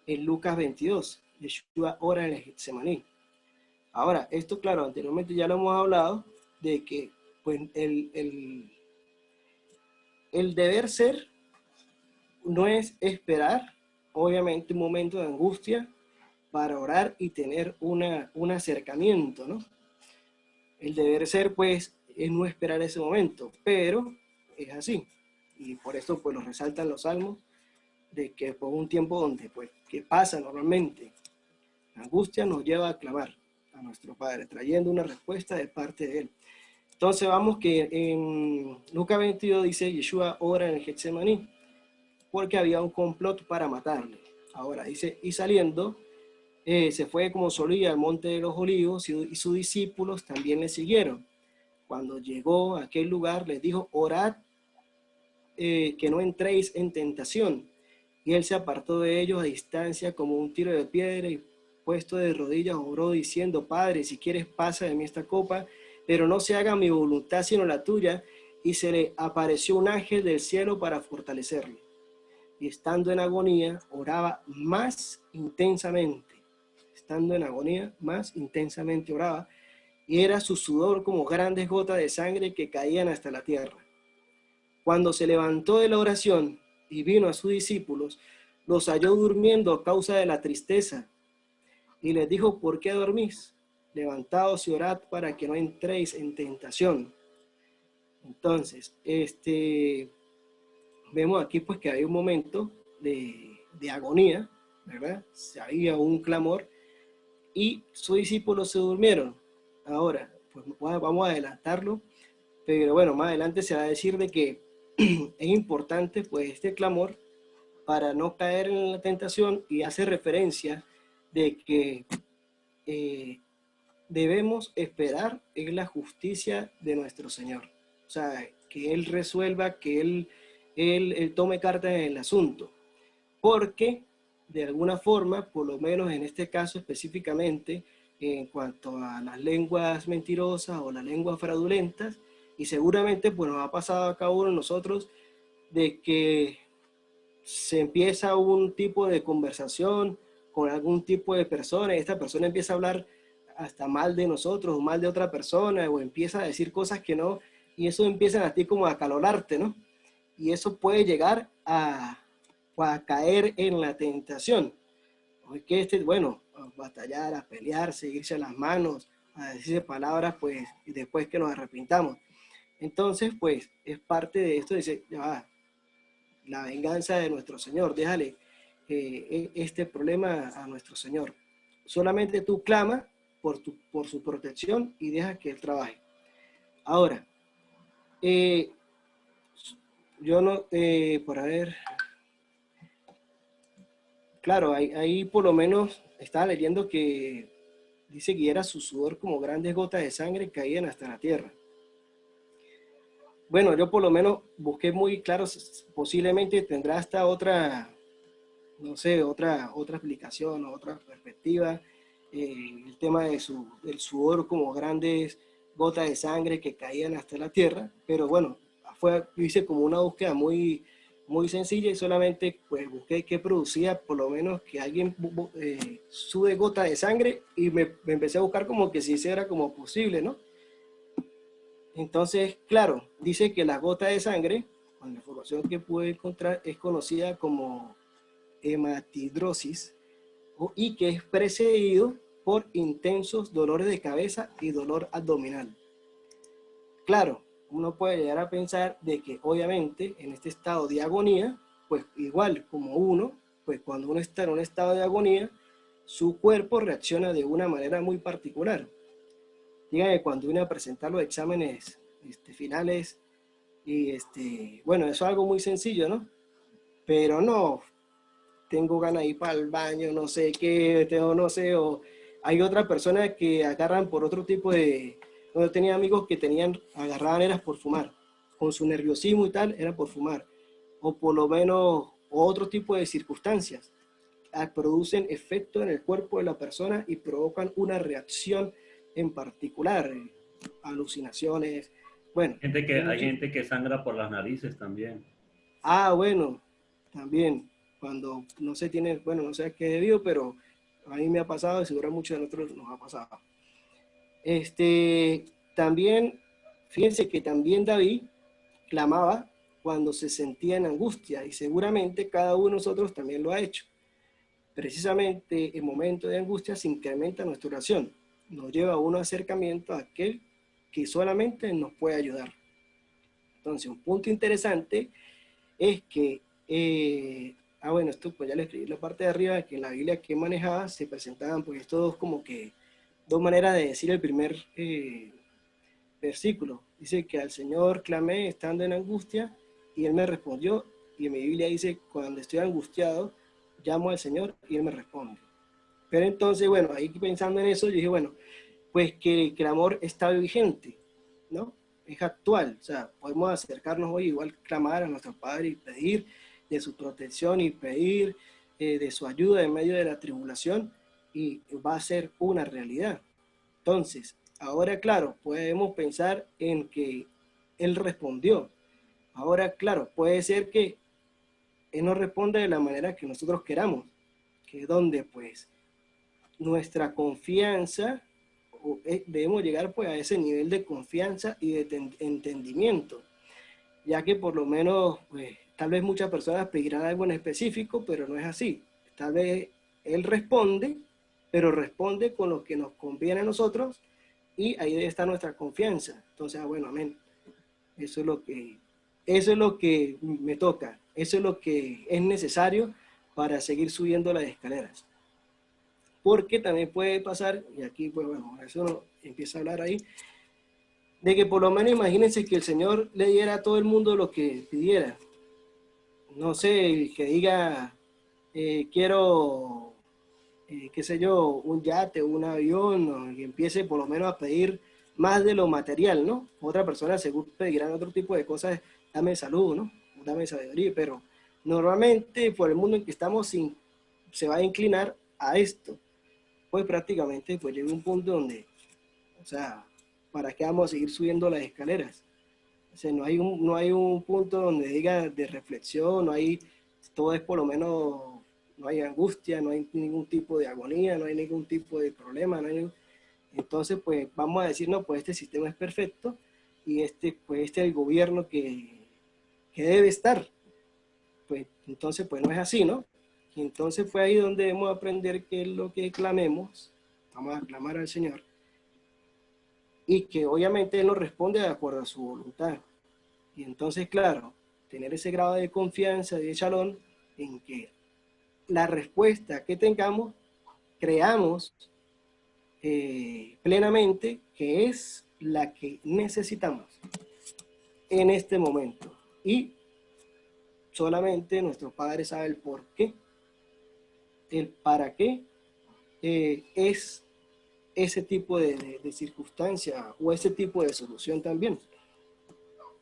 en Lucas 22. Yeshua ora en el Getsemaní. Ahora, esto claro, anteriormente ya lo hemos hablado, de que pues, el deber ser no es esperar, obviamente, un momento de angustia para orar y tener un acercamiento, ¿no? El deber ser, pues, es no esperar ese momento, pero es así. Y por eso, pues, lo resaltan los salmos, de que por un tiempo donde, pues, que pasa normalmente, la angustia nos lleva a clamar a nuestro Padre, trayendo una respuesta de parte de Él. Entonces vamos que en Lucas 22 dice, Yeshua ora en el Getsemaní, porque había un complot para matarle. Ahora dice, y saliendo, se fue como solía al monte de los olivos y sus discípulos también le siguieron. Cuando llegó a aquel lugar, les dijo, orad que no entréis en tentación. Y él se apartó de ellos a distancia como un tiro de piedra y puesto de rodillas oró diciendo, Padre, si quieres pasa de mí esta copa, pero no se haga mi voluntad sino la tuya. Y se le apareció un ángel del cielo para fortalecerle. Y estando en agonía, oraba más intensamente. Estando en agonía, más intensamente oraba. Y era su sudor como grandes gotas de sangre que caían hasta la tierra. Cuando se levantó de la oración y vino a sus discípulos, los halló durmiendo a causa de la tristeza. Y les dijo, ¿por qué dormís? Levantaos y orad para que no entréis en tentación. Entonces, vemos aquí pues que hay un momento de agonía, ¿verdad? Había un clamor y sus discípulos se durmieron. Ahora, pues vamos a adelantarlo, pero bueno, más adelante se va a decir de que es importante pues este clamor para no caer en la tentación y hace referencia de que debemos esperar en la justicia de nuestro Señor. O sea, que Él resuelva, que Él él tome cartas en el asunto, porque de alguna forma, por lo menos en este caso específicamente, en cuanto a las lenguas mentirosas o las lenguas fraudulentas, y seguramente pues nos ha pasado a cada uno de nosotros de que se empieza un tipo de conversación con algún tipo de persona y esta persona empieza a hablar hasta mal de nosotros o mal de otra persona o empieza a decir cosas que no, y eso empieza a ti como a acalorarte, ¿no? Y eso puede llegar a caer en la tentación. Bueno, a batallar, a pelear, seguirse a las manos, a decirse palabras, pues, y después que nos arrepintamos. Entonces, pues, es parte de esto, dice, ya va, la venganza de nuestro Señor, déjale este problema a nuestro Señor. Solamente tú clama por su protección y deja que Él trabaje. Ahora, yo no, por ver, claro, ahí por lo menos estaba leyendo que dice que era su sudor como grandes gotas de sangre que caían hasta la tierra. Bueno, yo por lo menos busqué muy claro, posiblemente tendrá hasta otra, no sé, otra explicación o otra perspectiva, el tema del sudor como grandes gotas de sangre que caían hasta la tierra, pero bueno, hice como una búsqueda muy, muy sencilla y solamente pues busqué qué producía, por lo menos que alguien sude gota de sangre y me empecé a buscar como que si eso era como posible, ¿no? Entonces, claro, dice que la gota de sangre, con la información que pude encontrar, es conocida como hematidrosis y que es precedido por intensos dolores de cabeza y dolor abdominal. Claro, uno puede llegar a pensar de que obviamente en este estado de agonía, pues igual como uno, pues cuando uno está en un estado de agonía, su cuerpo reacciona de una manera muy particular. Dígame, cuando uno va a presentar los exámenes finales, y bueno, eso es algo muy sencillo, ¿no? Pero no, tengo ganas de ir para el baño, no sé qué, no sé, o hay otras personas que agarran por otro tipo de... Yo tenía amigos que agarraban eras por fumar, con su nerviosismo y tal, era por fumar, o por lo menos otro tipo de circunstancias, producen efecto en el cuerpo de la persona y provocan una reacción en particular, alucinaciones, bueno. Hay gente que sangra por las narices también. Bueno, también, cuando no se tiene, bueno, no sé a qué debido, pero a mí me ha pasado y seguro a muchos de nosotros nos ha pasado. También, fíjense que también David clamaba cuando se sentía en angustia y seguramente cada uno de nosotros también lo ha hecho. Precisamente en momentos de angustia se incrementa nuestra oración, nos lleva a un acercamiento a aquel que solamente nos puede ayudar. Entonces, un punto interesante es que, bueno, esto pues ya le escribí la parte de arriba, que en la Biblia que manejaba se presentaban pues estos como que dos maneras de decir el primer versículo. Dice que al Señor clamé estando en angustia y Él me respondió, y en mi Biblia dice, cuando estoy angustiado, llamo al Señor y Él me responde. Pero entonces, bueno, ahí pensando en eso, yo dije, bueno, pues que el clamor está vigente, ¿no? Es actual, o sea, podemos acercarnos hoy, igual clamar a nuestro Padre y pedir de su protección y pedir de su ayuda en medio de la tribulación y va a ser una realidad. Entonces, ahora claro, podemos pensar en que Él respondió. Ahora claro, puede ser que Él no responda de la manera que nosotros queramos, que es donde pues nuestra confianza, debemos llegar pues a ese nivel de confianza y de entendimiento, ya que por lo menos pues, tal vez muchas personas pedirán algo en específico, pero no es así. Tal vez Él responde, pero responde con lo que nos conviene a nosotros y ahí debe estar nuestra confianza. Entonces, bueno, amén. Eso es lo que me toca, eso es lo que es necesario para seguir subiendo las escaleras. Porque también puede pasar, y aquí pues bueno, eso no, empieza a hablar ahí, de que por lo menos imagínense que el Señor le diera a todo el mundo lo que pidiera. No sé, que diga, quiero, qué sé yo, un yate, un avión, o que empiece por lo menos a pedir más de lo material, ¿no? Otra persona seguro pedirá otro tipo de cosas, dame salud, ¿no? dame sabiduría, pero normalmente por el mundo en que estamos se va a inclinar a esto. Pues prácticamente pues llega un punto donde, o sea, ¿para qué vamos a seguir subiendo las escaleras? O sea, no hay un punto donde diga de reflexión, no hay, todo es por lo menos, no hay angustia, no hay ningún tipo de agonía, no hay ningún tipo de problema, entonces pues vamos a decir, no, pues este sistema es perfecto y pues este es el gobierno que debe estar. Pues entonces pues no es así, ¿no? Y entonces fue ahí donde debemos aprender qué es lo que clamemos, vamos a clamar al Señor, y que obviamente Él nos responde de acuerdo a su voluntad. Y entonces, claro, tener ese grado de confianza y de shalom en que la respuesta que tengamos, creamos plenamente que es la que necesitamos en este momento. Y solamente nuestro Padre sabe el por qué, el para qué es ese tipo de circunstancia o ese tipo de solución también.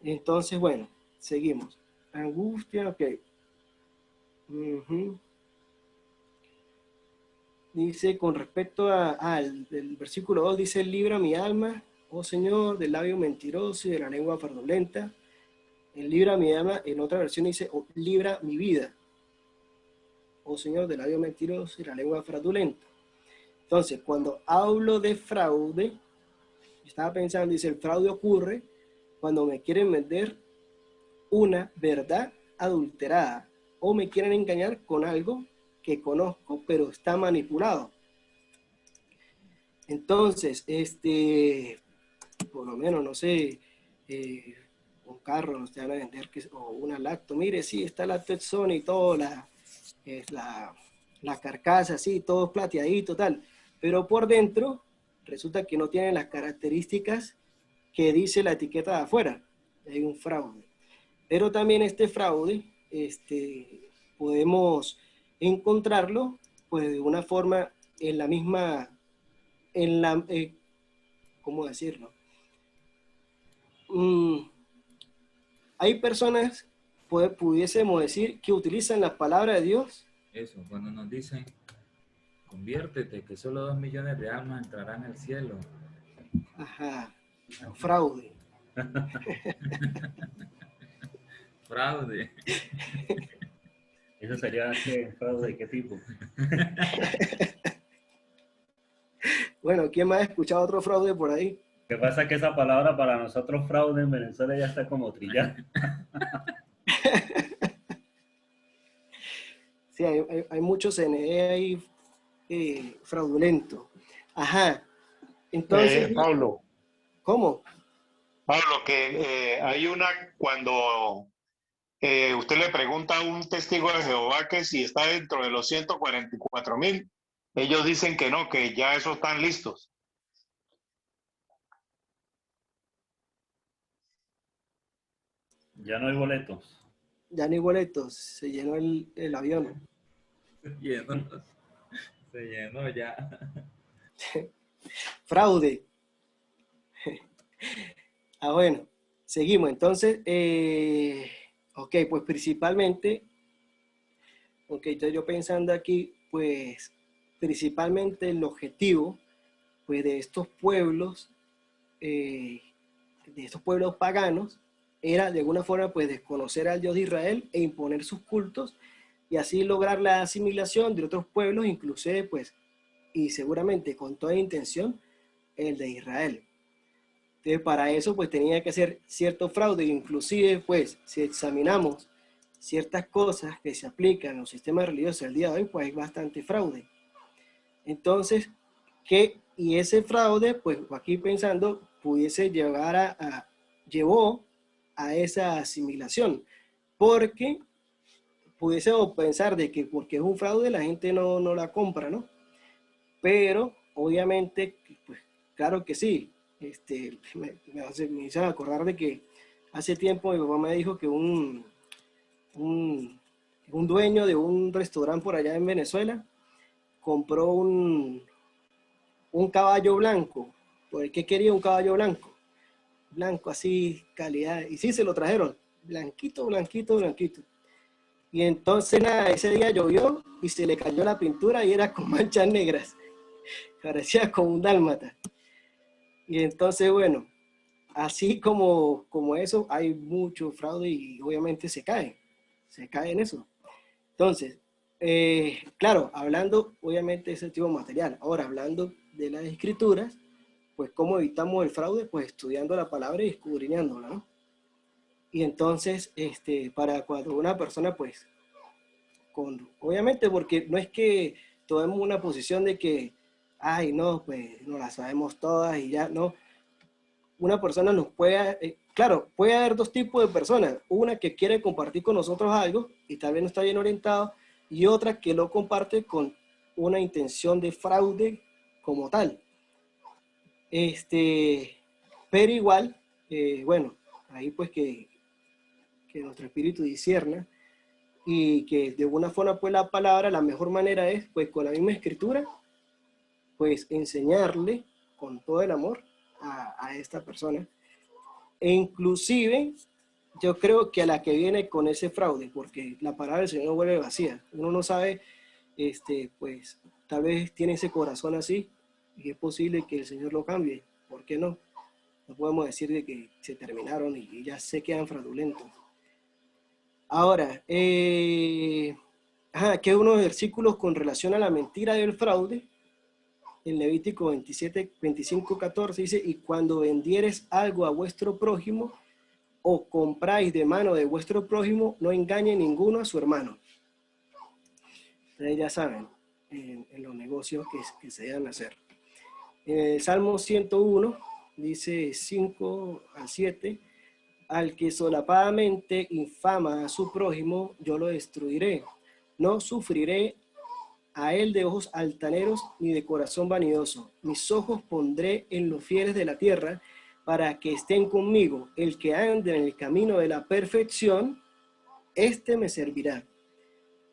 Entonces, bueno, seguimos. Angustia, ok. Dice, con respecto al versículo 2, dice, libra mi alma, oh Señor, del labio mentiroso y de la lengua fraudulenta. En libra mi alma, en otra versión dice, oh, libra mi vida, oh Señor, del labio mentiroso y la lengua fraudulenta. Entonces, cuando hablo de fraude, estaba pensando, dice, el fraude ocurre cuando me quieren vender una verdad adulterada o me quieren engañar con algo que conozco pero está manipulado. Entonces, por lo menos, no sé, un carro nos te van a vender o una lacto, mire, sí, está la Texon y todo, la carcasa, así, todo plateadito, tal, pero por dentro resulta que no tiene las características que dice la etiqueta de afuera. Hay un fraude. Pero también este fraude, podemos encontrarlo, pues de una forma en la misma, ¿cómo decirlo? Hay personas, pudiésemos decir, que utilizan la palabra de Dios. Eso, cuando nos dicen, conviértete, que solo 2 millones de almas entrarán al cielo. Ajá, fraude. Fraude. ¿Eso sería qué fraude de qué tipo? Bueno, ¿quién más ha escuchado otro fraude por ahí? Lo que pasa es que esa palabra para nosotros fraude en Venezuela ya está como trillada. Sí, hay muchos CNE ahí fraudulentos. Ajá. Entonces, Pablo, ¿cómo? que hay una, cuando usted le pregunta a un testigo de Jehová que si está dentro de los 144,000, ellos dicen que no, que ya esos están listos. Ya no hay boletos. Ya ni boletos, se llenó el avión. Se llenó ya. Fraude. Bueno, seguimos. Entonces, ok, pues principalmente, ok, estoy yo pensando aquí, pues principalmente el objetivo, pues de estos pueblos paganos, era de alguna forma pues desconocer al Dios de Israel e imponer sus cultos y así lograr la asimilación de otros pueblos, inclusive pues, y seguramente con toda intención, el de Israel. Entonces para eso pues tenía que hacer cierto fraude, inclusive pues si examinamos ciertas cosas que se aplican en los sistemas religiosos el día de hoy, pues hay bastante fraude. Entonces, y ese fraude, pues aquí pensando, pudiese llevar llevó a esa asimilación, porque pudiésemos pensar de que porque es un fraude la gente no la compra, ¿no? Pero obviamente, pues claro que sí, me hizo acordar de que hace tiempo mi papá me dijo que un dueño de un restaurante por allá en Venezuela compró un caballo blanco. ¿Por qué quería un caballo blanco? Blanco así, calidad. Y sí, se lo trajeron. blanquito, blanquito, blanquito. Y entonces nada, ese día llovió y se le cayó la pintura y era con manchas negras. Parecía como un dálmata. Y entonces, bueno, así como eso, hay mucho fraude y obviamente se cae en eso. Entonces, claro, hablando obviamente de ese tipo de material. Ahora, hablando de las escrituras, pues ¿cómo evitamos el fraude? Pues estudiando la palabra y escudriñándola, ¿no? Y entonces, para cuando una persona, pues, obviamente porque no es que tomemos una posición de que, ay, no, pues, no la sabemos todas y ya, no. Una persona nos puede, claro, puede haber dos tipos de personas. Una que quiere compartir con nosotros algo y tal vez no está bien orientado, y otra que lo comparte con una intención de fraude como tal. Pero igual, bueno, ahí pues que nuestro espíritu discierna y que de alguna forma pues la palabra, la mejor manera es pues con la misma escritura, pues enseñarle con todo el amor a esta persona. E inclusive yo creo que a la que viene con ese fraude, porque la palabra del Señor no vuelve vacía. Uno no sabe, pues tal vez tiene ese corazón así y es posible que el Señor lo cambie. ¿Por qué no? No podemos decir de que se terminaron y ya se quedan fraudulentos. Ahora, que unos versículos con relación a la mentira y el fraude. En Levítico 27, 25, 14 dice, y cuando vendieres algo a vuestro prójimo o compráis de mano de vuestro prójimo, no engañe ninguno a su hermano. Ustedes ya saben, en los negocios que se deben hacer. En el Salmo 101 dice 5 al 7, al que solapadamente infama a su prójimo, yo lo destruiré. No sufriré a él de ojos altaneros ni de corazón vanidoso. Mis ojos pondré en los fieles de la tierra para que estén conmigo. El que ande en el camino de la perfección, éste me servirá.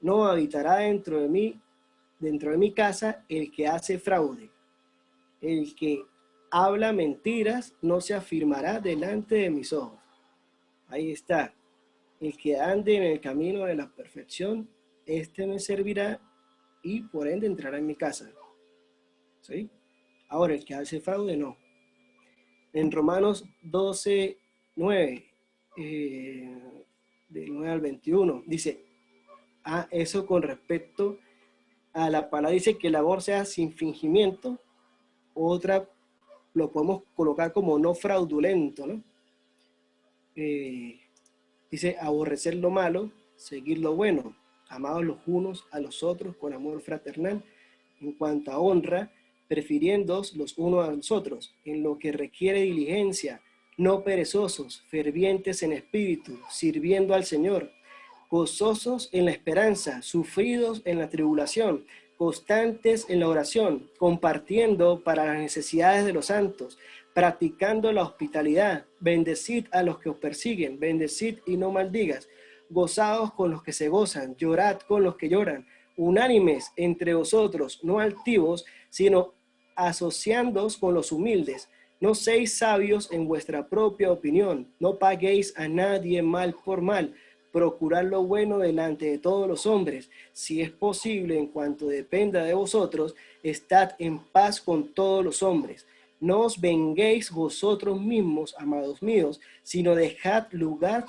No habitará dentro de mi casa el que hace fraude. El que habla mentiras no se afirmará delante de mis ojos. Ahí está. El que ande en el camino de la perfección, éste me servirá y por ende entrará en mi casa. ¿Sí? Ahora, el que hace fraude, no. En Romanos 12, 9, del 9 al 21, dice, eso con respecto a la palabra, dice que el amor sea sin fingimiento, otra lo podemos colocar como no fraudulento, ¿no? Dice, aborrecer lo malo, seguir lo bueno, amados los unos a los otros con amor fraternal, en cuanto a honra, prefiriéndoos los unos a los otros, en lo que requiere diligencia, no perezosos, fervientes en espíritu, sirviendo al Señor, gozosos en la esperanza, sufridos en la tribulación, constantes en la oración, compartiendo para las necesidades de los santos, practicando la hospitalidad, bendecid a los que os persiguen, bendecid y no maldigas, gozaos con los que se gozan, llorad con los que lloran, unánimes entre vosotros, no altivos, sino asociándoos con los humildes. No seáis sabios en vuestra propia opinión, no paguéis a nadie mal por mal, procurad lo bueno delante de todos los hombres. Si es posible, en cuanto dependa de vosotros, estad en paz con todos los hombres. No os venguéis vosotros mismos, amados míos, sino dejad lugar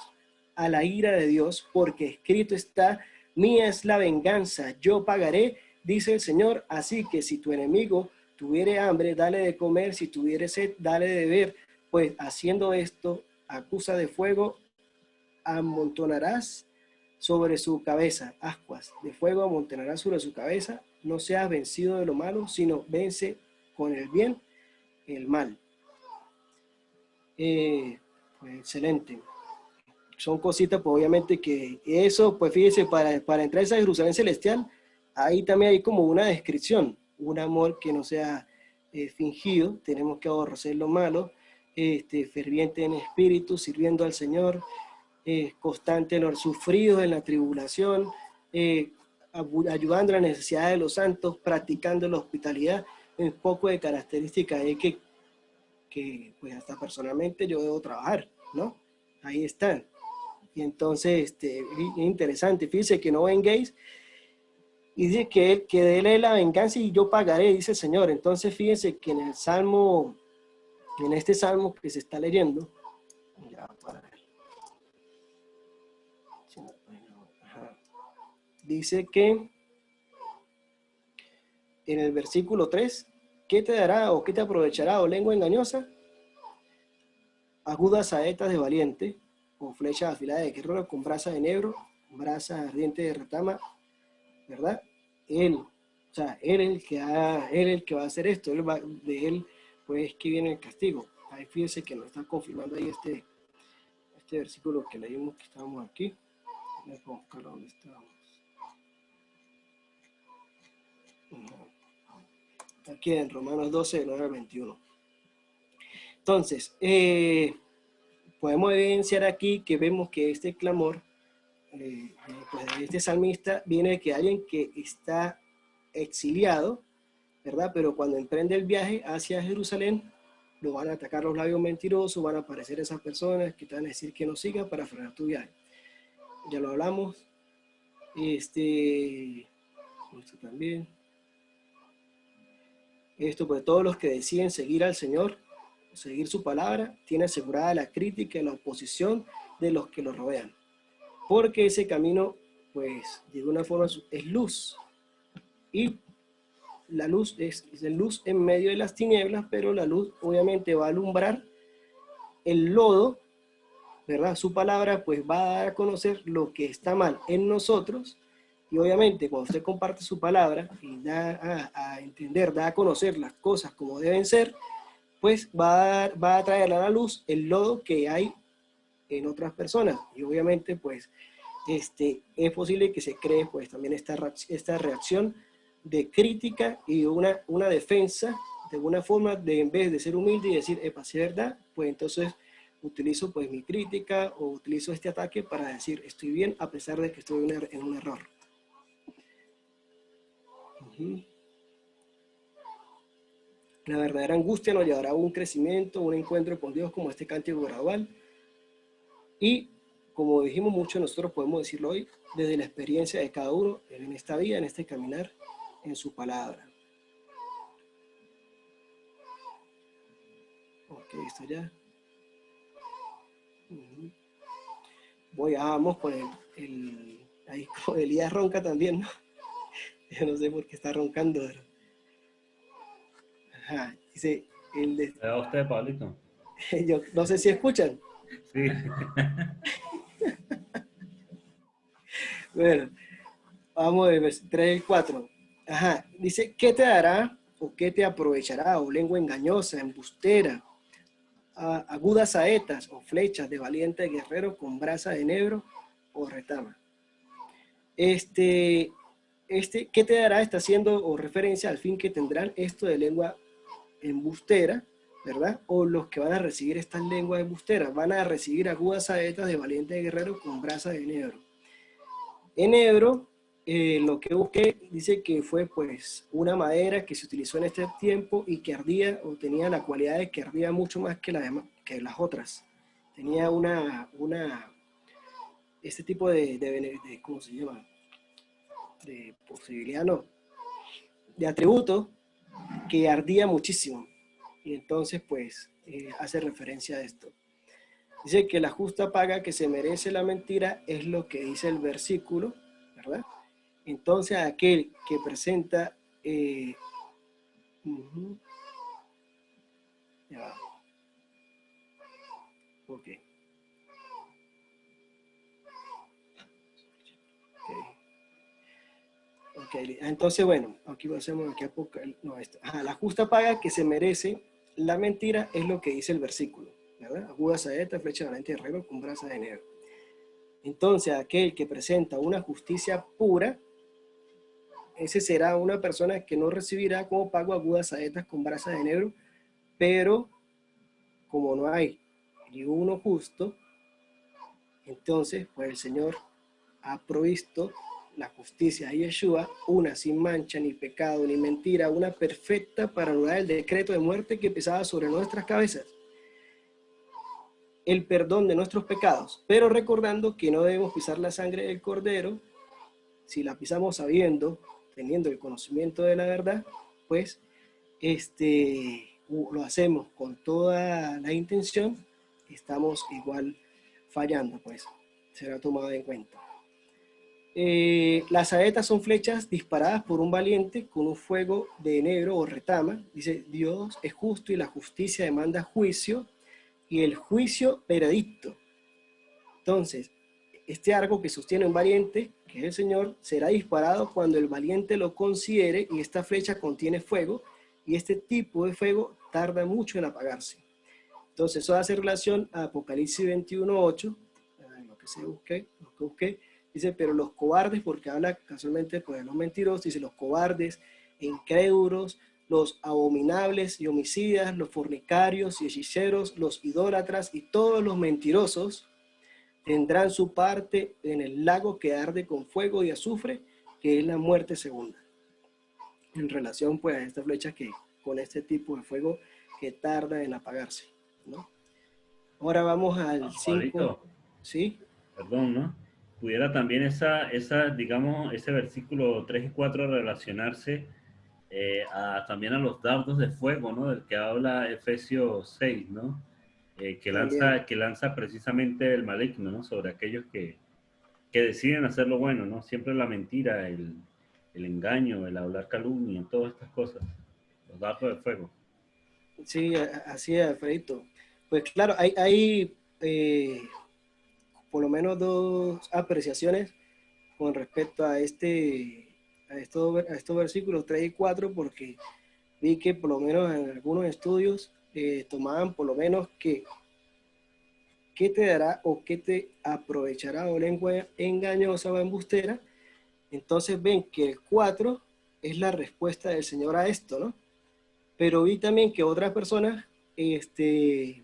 a la ira de Dios, porque escrito está, mía es la venganza, yo pagaré, dice el Señor. Así que si tu enemigo tuviere hambre, dale de comer, si tuviere sed, dale de beber, pues haciendo esto, acusa de fuego, amontonarás sobre su cabeza, ascuas de fuego amontonarás sobre su cabeza. No seas vencido de lo malo, sino vence con el bien el mal. Pues excelente. Son cositas, pues obviamente que eso, pues fíjese, para entrar a esa Jerusalén celestial, ahí también hay como una descripción, un amor que no sea fingido, tenemos que aborrecer lo malo, ferviente en espíritu, sirviendo al Señor, constante en los sufridos, en la tribulación, ayudando a las necesidades de los santos, practicando la hospitalidad. Un poco de características es que pues hasta personalmente yo debo trabajar, ¿no? Ahí están. Y entonces, es interesante, fíjense que no venguéis, y dice que de él es la venganza y yo pagaré, dice el Señor. Entonces, fíjense que en el Salmo, en este Salmo que se está leyendo, ya, para ver. Ajá. Dice que en el versículo 3, ¿qué te dará o qué te aprovechará, o lengua engañosa? Agudas saetas de valiente, o flechas afiladas de guerrero, con brasa de enebro, brasa ardiente de retama, ¿verdad? Él, o sea, él es el que va a hacer esto, de él, pues, que viene el castigo. Ahí fíjense que nos está confirmando ahí este versículo que leímos, que estábamos aquí. Vamos a buscar dónde estábamos. Aquí en Romanos 12, 9 al 21. Entonces, podemos evidenciar aquí que vemos que este clamor, pues de este salmista, viene de que alguien que está exiliado, ¿verdad? Pero cuando emprende el viaje hacia Jerusalén, lo van a atacar los labios mentirosos, van a aparecer esas personas que te van a decir que no sigas para frenar tu viaje. Ya lo hablamos. Esto también. Esto, pues todos los que deciden seguir al Señor, seguir su palabra, tienen asegurada la crítica y la oposición de los que lo rodean. Porque ese camino, pues, de alguna forma es luz. Y la luz es luz en medio de las tinieblas, pero la luz obviamente va a alumbrar el lodo, ¿verdad? Su palabra, pues, va a dar a conocer lo que está mal en nosotros. Y obviamente cuando usted comparte su palabra y da a entender, da a conocer las cosas como deben ser, pues va a traer a la luz el lodo que hay en otras personas. Y obviamente pues es posible que se cree pues también esta reacción de crítica y una defensa, de alguna forma, de en vez de ser humilde y decir, epa, si es verdad, pues entonces utilizo pues mi crítica o utilizo este ataque para decir, estoy bien a pesar de que estoy en un error. La verdadera angustia nos llevará a un crecimiento, un encuentro con Dios como este cántico gradual. Y como dijimos mucho, nosotros podemos decirlo hoy desde la experiencia de cada uno en esta vida, en este caminar, en su palabra. Ok, esto ya. Vamos con ahí con Elías ronca también, ¿no? Yo no sé por qué está roncando. Ajá, dice ¿A usted, Pablito? Yo no sé si escuchan. Sí. Bueno, vamos del 3 y 4. Ajá, dice, ¿qué te dará o qué te aprovechará? O lengua engañosa, embustera, agudas saetas o flechas de valiente guerrero con brasa de enebro o retama. ¿Qué te dará? Está haciendo o referencia al fin que tendrán esto de lengua embustera, ¿verdad? O los que van a recibir estas lenguas embusteras van a recibir agudas saetas de valiente guerrero con brasa de enebro. Enebro, lo que busqué, dice que fue pues una madera que se utilizó en este tiempo y que ardía o tenía la cualidad de que ardía mucho más que las otras. Tenía este tipo de ¿cómo se llama? De posibilidad, no, de atributo que ardía muchísimo. Y entonces pues hace referencia a esto. Dice que la justa paga que se merece la mentira es lo que dice el versículo, ¿verdad? Entonces aquel que presenta ya va. Okay. Okay. Entonces, bueno, aquí hacemos aquí a poco, no, esto. Ajá, la justa paga que se merece la mentira es lo que dice el versículo, ¿verdad? Aguda saeta, flecha delante de herrero con brasa de enebro. Entonces, aquel que presenta una justicia pura, ese será una persona que no recibirá como pago agudas saetas con brasa de enebro, pero como no hay ni uno justo, entonces, pues el Señor ha provisto la justicia de Yeshua, una sin mancha, ni pecado, ni mentira, una perfecta para anular el decreto de muerte que pesaba sobre nuestras cabezas. el perdón de nuestros pecados, pero recordando que no debemos pisar la sangre del cordero. Si la pisamos sabiendo, teniendo el conocimiento de la verdad, pues lo hacemos con toda la intención, estamos igual fallando, pues será tomado en cuenta. Las saetas son flechas disparadas por un valiente con un fuego de enebro o retama. Dice, Dios es justo y la justicia demanda juicio y el juicio veredicto. Entonces, este arco que sostiene un valiente, que es el Señor, será disparado cuando el valiente lo considere, y esta flecha contiene fuego, y este tipo de fuego tarda mucho en apagarse. Entonces, eso hace relación a Apocalipsis 21:8, lo que busqué, dice, pero los cobardes, porque habla casualmente pues, de los mentirosos, dice los cobardes, incrédulos, los abominables y homicidas, los fornicarios y hechiceros, los idólatras y todos los mentirosos, tendrán su parte en el lago que arde con fuego y azufre, que es la muerte segunda. En relación pues a esta flecha que con este tipo de fuego que tarda en apagarse, ¿no? Ahora vamos al 5. ¿Sí? Perdón, ¿no? Pudiera también digamos, ese versículo 3 y 4 relacionarse también a los dardos de fuego, ¿no? Del que habla Efesios 6, ¿no? Que lanza precisamente el maligno, ¿no? Sobre aquellos que deciden hacer lo bueno, ¿no? Siempre la mentira, el engaño, el hablar calumnia, todas estas cosas, los dardos de fuego. Sí, así es, Alfredito. Pues claro, hay por lo menos dos apreciaciones con respecto a estos versículos 3 y 4, porque vi que por lo menos en algunos estudios tomaban por lo menos que ¿qué te dará o qué te aprovechará o lengua engañosa o embustera? Entonces ven que el 4 es la respuesta del Señor a esto, ¿no? Pero vi también que otras personas, que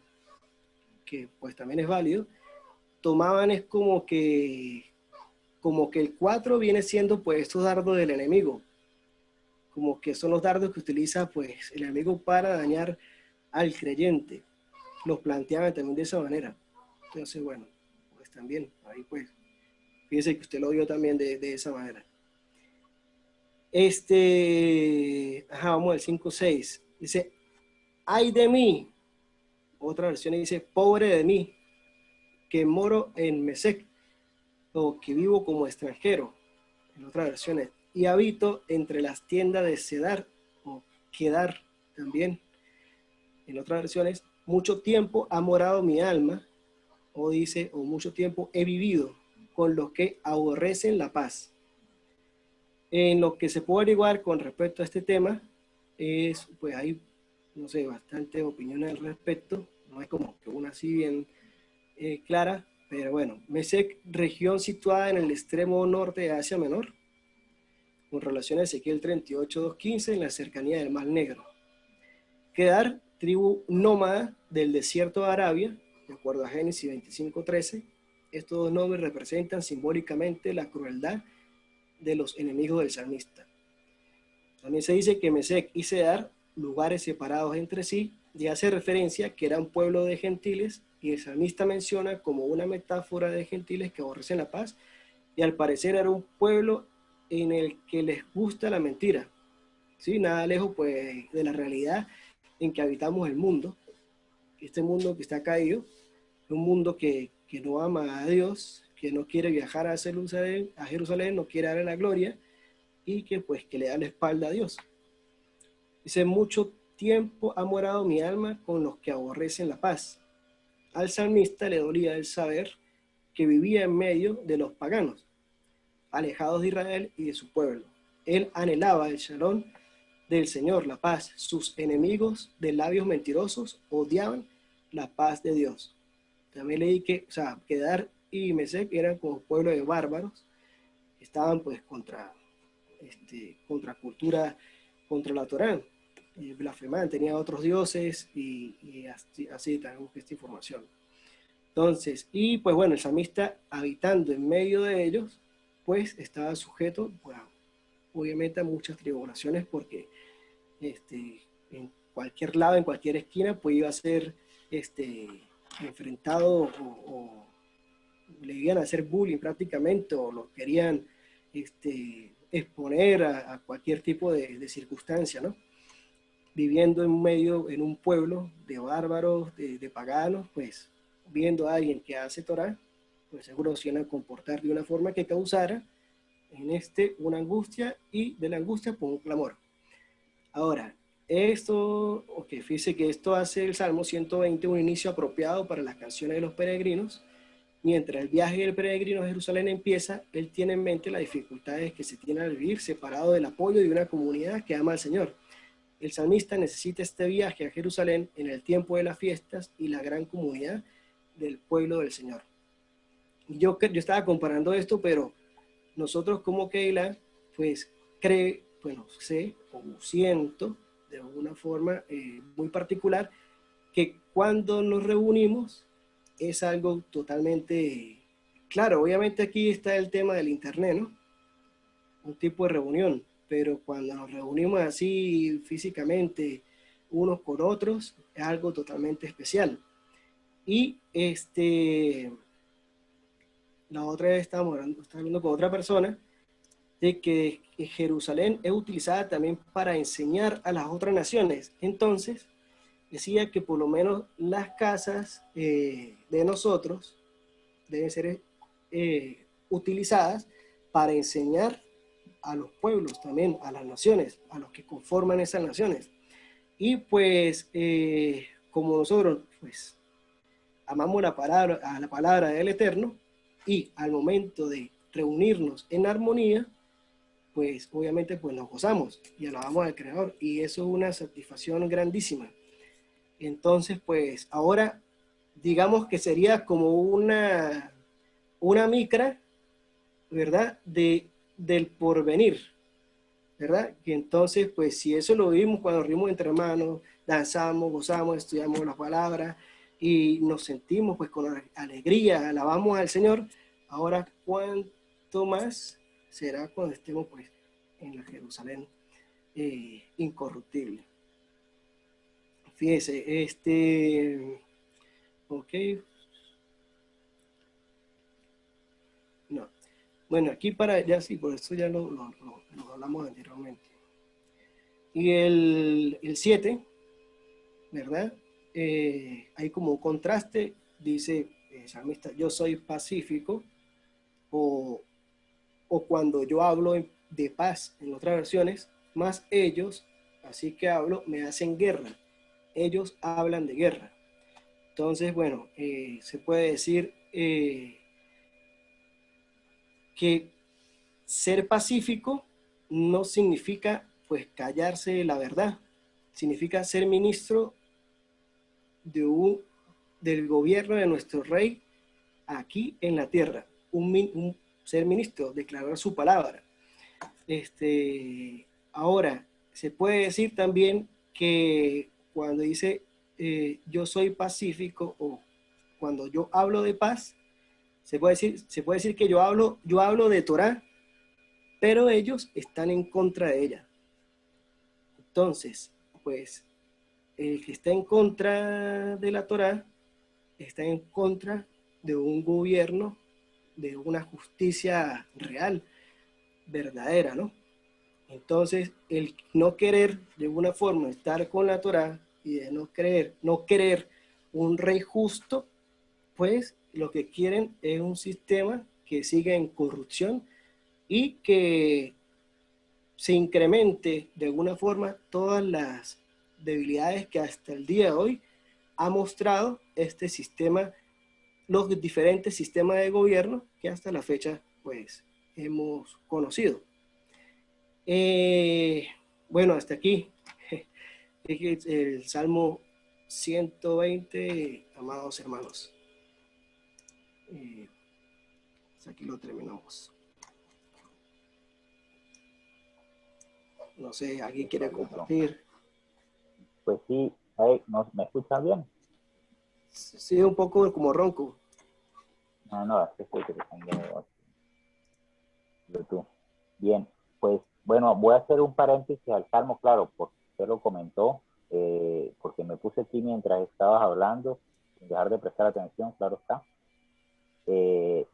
pues también es válido, tomaban es como que el 4 viene siendo pues estos dardos del enemigo, como que son los dardos que utiliza pues el enemigo para dañar al creyente. Los planteaban también de esa manera. Entonces, bueno, pues también, ahí pues, fíjese que usted lo vio también de esa manera. Vamos al 5:6. Dice, ay de mí. Otra versión dice, pobre de mí, que moro en Mesec, o que vivo como extranjero. En otras versiones, y habito entre las tiendas de Cedar, o Quedar también. En otras versiones, mucho tiempo ha morado mi alma, o dice, o mucho tiempo he vivido con los que aborrecen la paz. En lo que se puede averiguar con respecto a este tema, es, pues hay, no sé, bastante opiniones al respecto, no es como que una así bien clara, pero bueno, Mesec, región situada en el extremo norte de Asia Menor, con relación a Ezequiel 38:2-15, en la cercanía del Mar Negro. Quedar, tribu nómada del desierto de Arabia, de acuerdo a Génesis 25:13. Estos dos nombres representan simbólicamente la crueldad de los enemigos del salmista. También se dice que Mesec y Cedar, lugares separados entre sí, y hace referencia que era un pueblo de gentiles, y el salmista menciona como una metáfora de gentiles que aborrecen la paz, y al parecer era un pueblo en el que les gusta la mentira, ¿sí? Nada lejos pues de la realidad en que habitamos el mundo, este mundo que está caído, un mundo que no ama a Dios, que no quiere viajar a Jerusalén, no quiere darle la gloria, y que pues que le da la espalda a Dios. Dice, mucho tiempo ha morado mi alma con los que aborrecen la paz. Al salmista le dolía el saber que vivía en medio de los paganos, alejados de Israel y de su pueblo. Él anhelaba el shalom del Señor, la paz. Sus enemigos de labios mentirosos odiaban la paz de Dios. También leí que, o sea, Quedar y Mesec eran como pueblo de bárbaros, estaban pues contra cultura, contra la Torá, blasfemaban, tenían otros dioses y así tenemos esta información. Entonces, y pues bueno, el salmista habitando en medio de ellos, pues estaba sujeto, bueno, obviamente a muchas tribulaciones, porque en cualquier lado, en cualquier esquina, pues iba a ser enfrentados o le iban a hacer bullying prácticamente o los querían exponer a cualquier tipo de circunstancia, ¿no? Viviendo en medio, en un pueblo de bárbaros, de paganos, pues viendo a alguien que hace Torah, pues seguro se iban a comportar de una forma que causara en una angustia y de la angustia por un clamor. Ahora, fíjese que esto hace el Salmo 120 un inicio apropiado para las canciones de los peregrinos. Mientras el viaje del peregrino a Jerusalén empieza, él tiene en mente las dificultades que se tiene al vivir separado del apoyo de una comunidad que ama al Señor. El salmista necesita este viaje a Jerusalén en el tiempo de las fiestas y la gran comunidad del pueblo del Señor. Yo estaba comparando esto, pero nosotros como Keilah, pues sé o siento de una forma muy particular que cuando nos reunimos es algo totalmente claro. Obviamente aquí está el tema del internet, ¿no? Un tipo de reunión, pero cuando nos reunimos así físicamente unos con otros es algo totalmente especial. Y la otra vez estaba hablando con otra persona de que Jerusalén es utilizada también para enseñar a las otras naciones. Entonces, decía que por lo menos las casas de nosotros deben ser utilizadas para enseñar a los pueblos también, a las naciones, a los que conforman esas naciones. Y pues, como nosotros, pues, amamos la palabra del Eterno, y al momento de reunirnos en armonía, pues obviamente pues nos gozamos y alabamos al Creador, y eso es una satisfacción grandísima. Entonces pues ahora digamos que sería como una micra, ¿verdad? Del porvenir, ¿verdad? Que entonces pues si eso lo vivimos cuando nos reunimos entre hermanos, danzamos, gozamos, estudiamos las palabras y nos sentimos pues con alegría, alabamos al Señor, ahora cuánto más será cuando estemos pues en la Jerusalén incorruptible. Fíjese, ok, no, bueno, aquí para, ya sí, por eso ya lo hablamos anteriormente. Y el 7, ¿verdad? Hay como un contraste, dice el salmista, yo soy pacífico, o cuando yo hablo de paz en otras versiones, más ellos, así que hablo, me hacen guerra. Ellos hablan de guerra. Entonces, bueno, se puede decir que ser pacífico no significa pues callarse la verdad, significa ser ministro del gobierno de nuestro rey aquí en la tierra, ser ministro, declarar su palabra. Ahora, se puede decir también que cuando dice yo soy pacífico, o cuando yo hablo de paz, se puede decir que yo hablo de Torah, pero ellos están en contra de ella. Entonces, pues, el que está en contra de la Torah está en contra de un gobierno, de una justicia real, verdadera, ¿no? Entonces, el no querer de alguna forma estar con la Torah y de no querer un rey justo, pues lo que quieren es un sistema que siga en corrupción y que se incremente de alguna forma todas las debilidades que hasta el día de hoy ha mostrado este sistema, los diferentes sistemas de gobierno que hasta la fecha pues hemos conocido. Bueno, hasta aquí el Salmo 120, amados hermanos. Aquí lo terminamos. No sé, ¿alguien quiere compartir? Pues sí, ¿me escuchan bien? Sí, un poco como ronco. No, es que estoy utilizando YouTube. Bien, pues bueno, voy a hacer un paréntesis al Salmo, claro, porque usted lo comentó, porque me puse aquí mientras estabas hablando, sin dejar de prestar atención, claro está,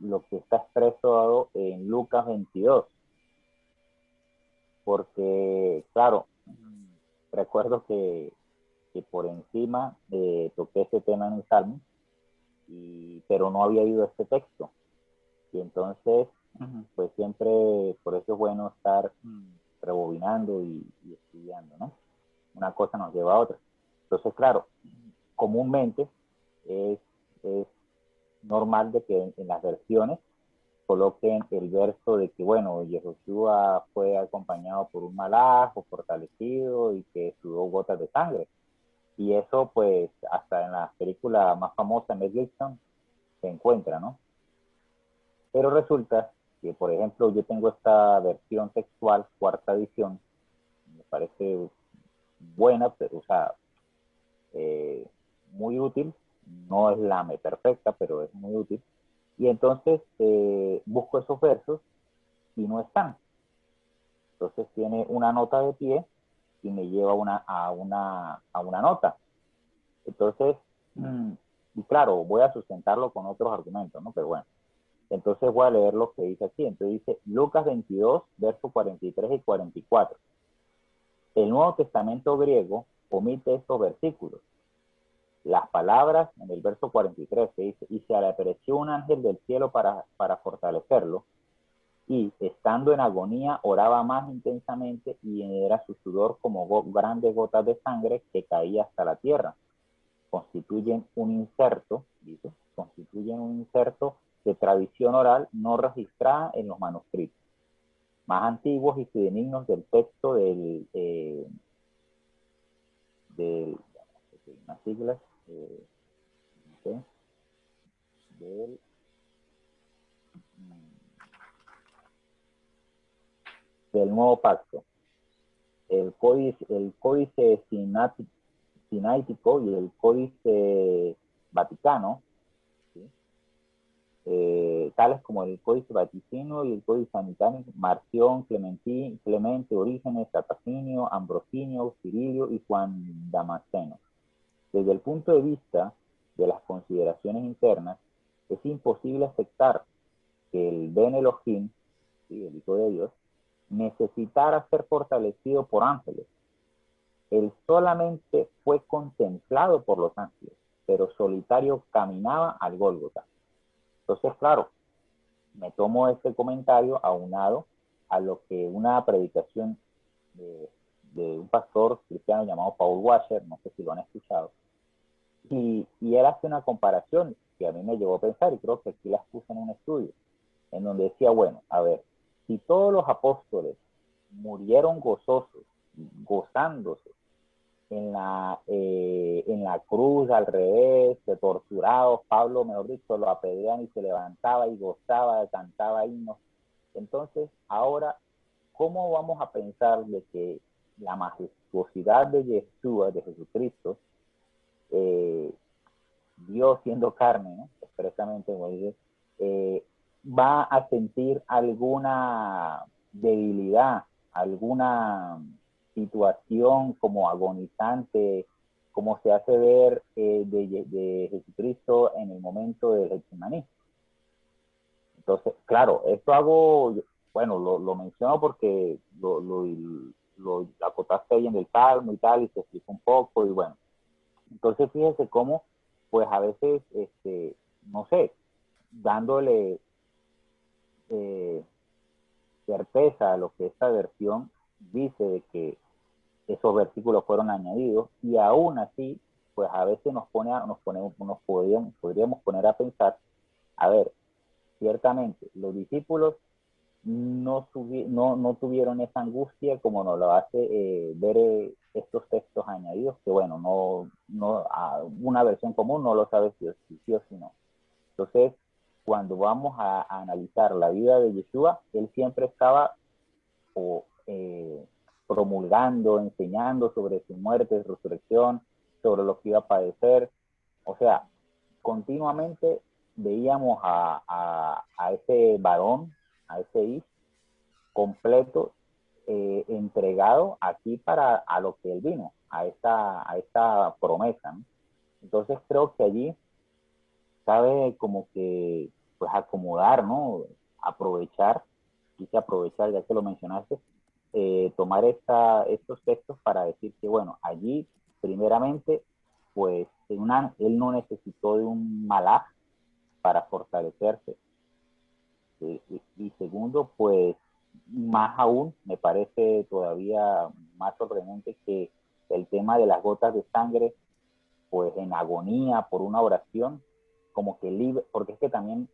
lo que está expresado en Lucas 22. Porque, claro, recuerdo que por encima toqué ese tema en el Salmo, pero no había ido a este texto. Y entonces, pues siempre, por eso es bueno estar rebobinando y estudiando, ¿no? Una cosa nos lleva a otra. Entonces, claro, comúnmente es normal de que en las versiones coloquen el verso de que, bueno, Yehoshua fue acompañado por un malaj o fortalecido y que sudó gotas de sangre. Y eso, pues, hasta en la película más famosa, Mel Gibson, se encuentra, ¿no? Pero resulta que, por ejemplo, yo tengo esta versión textual, cuarta edición, me parece buena, pero, o sea, muy útil. No es la perfecta, pero es muy útil. Y entonces busco esos versos y no están. Entonces tiene una nota de pie y me lleva a una nota. Entonces, y claro, voy a sustentarlo con otros argumentos, ¿no? Pero bueno, entonces voy a leer lo que dice aquí. Entonces dice Lucas 22, versos 43 y 44. El Nuevo Testamento griego omite estos versículos. Las palabras en el verso 43 que dice, y se le apareció un ángel del cielo para fortalecerlo, y estando en agonía oraba más intensamente y era su sudor como grandes gotas de sangre que caía hasta la tierra. Constituyen un inserto, dice, constituyen un inserto de tradición oral no registrada en los manuscritos más antiguos y fidedignos del texto de unas siglas, ¿okay? del Nuevo Pacto. El códice sinaítico y el códice vaticano, ¿sí? Tales como el códice vaticino y el códice sanitario, Marción, Clemente, Orígenes, Catacinio, Ambrosinio, Cirilio y Juan Damasceno. Desde el punto de vista de las consideraciones internas, es imposible aceptar que el Ben Elohim, ¿sí?, el Hijo de Dios, necesitara ser fortalecido por ángeles. Él solamente fue contemplado por los ángeles, pero solitario caminaba al Gólgota. Entonces, claro, me tomo este comentario aunado a lo que una predicación de un pastor cristiano llamado Paul Washer, no sé si lo han escuchado, y él hace una comparación que a mí me llevó a pensar, y creo que aquí las puse en un estudio, en donde decía, bueno, a ver, si todos los apóstoles murieron gozosos, gozándose en la cruz al revés, de torturados, Pablo, mejor dicho, lo apedrean y se levantaba y gozaba, cantaba himnos. Entonces, ahora, ¿cómo vamos a pensar de que la majestuosidad de Yeshua, de Jesucristo, Dios siendo carne, ¿no?, expresamente, va a sentir alguna debilidad, alguna situación como agonizante, como se hace ver de Jesucristo en el momento del Getsemaní? Entonces, claro, esto bueno, lo menciono porque lo acotaste ahí en el Salmo y tal, y se explica un poco, y bueno. Entonces, fíjese cómo, pues a veces, no sé, dándole certeza a lo que esta versión dice de que esos versículos fueron añadidos, y aún así, pues a veces podríamos poner a pensar, a ver, ciertamente, los discípulos no tuvieron esa angustia como nos lo hace ver estos textos añadidos, que bueno, una versión común no lo sabe si sí o si no. Entonces, cuando vamos a analizar la vida de Yeshua, él siempre estaba promulgando, enseñando sobre su muerte, su resurrección, sobre lo que iba a padecer. O sea, continuamente veíamos a ese varón, a ese hijo completo, entregado aquí a lo que él vino, a esta promesa, ¿no? Entonces creo que allí sabe como que, pues, acomodar, ¿no? Aprovechar, quise aprovechar, ya que lo mencionaste, tomar estos textos para decir que, bueno, allí, primeramente, pues, él no necesitó de un malaj para fortalecerse. Y segundo, pues, más aún, me parece todavía más sorprendente que el tema de las gotas de sangre, pues en agonía por una oración, como que libre, porque es que también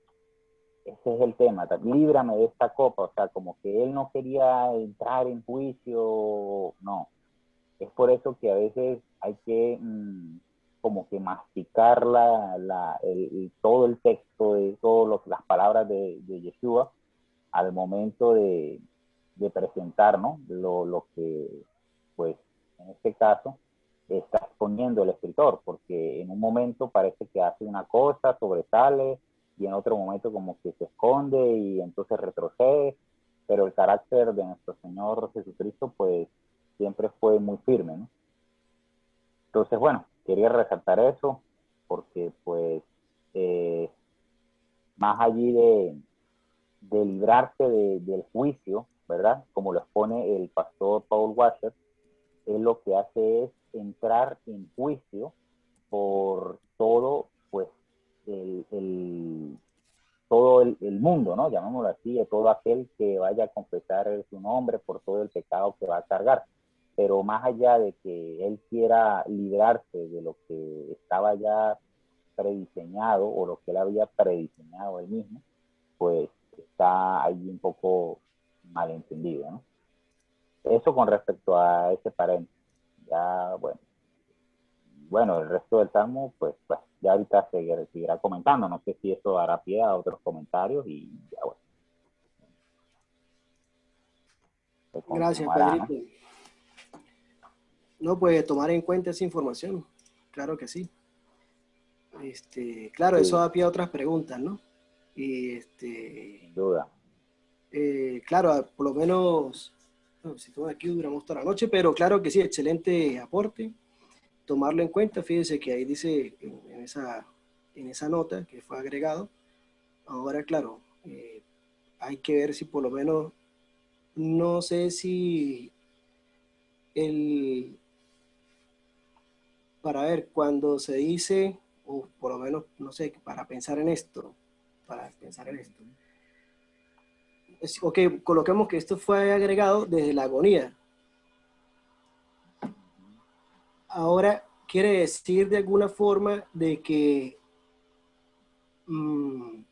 ese es el tema, líbrame de esta copa, o sea, como que él no quería entrar en juicio, no. Es por eso que a veces hay que como que masticar todo el texto, de todas las palabras de Yeshua al momento de presentar, ¿no? Lo que, pues, en este caso, está exponiendo el escritor, porque en un momento parece que hace una cosa, sobresale, y en otro momento como que se esconde y entonces retrocede, pero el carácter de nuestro Señor Jesucristo, pues, siempre fue muy firme, ¿no? Entonces, bueno, quería resaltar eso, porque, pues, más allí de librarse del juicio, ¿verdad? Como lo expone el pastor Paul Washer, él lo que hace es entrar en juicio por todo, pues, todo el mundo, ¿no? Llamémoslo así, de todo aquel que vaya a confesar su nombre por todo el pecado que va a cargar. Pero más allá de que él quiera librarse de lo que estaba ya prediseñado o lo que él había prediseñado él mismo, pues está ahí un poco malentendido, ¿no? Eso con respecto a ese paréntesis. Ya, bueno, el resto del Salmo, pues ya ahorita seguirá comentando. No sé si eso dará pie a otros comentarios y ya, bueno, se Gracias, continuará, ¿no? Pedrito. No, pues tomar en cuenta esa información. Claro que sí. Claro, eso Sí, da pie a otras preguntas, ¿no? Y sin duda. claro, por lo menos, bueno, si estamos aquí duramos toda la noche, pero claro que sí, excelente aporte, tomarlo en cuenta. Fíjense que ahí dice en esa nota que fue agregado. Ahora, claro, hay que ver si por lo menos, no sé si el, para ver, cuando se dice, o por lo menos, no sé, para pensar en esto. Ok, coloquemos que esto fue agregado desde la agonía. Ahora quiere decir de alguna forma de que mmm,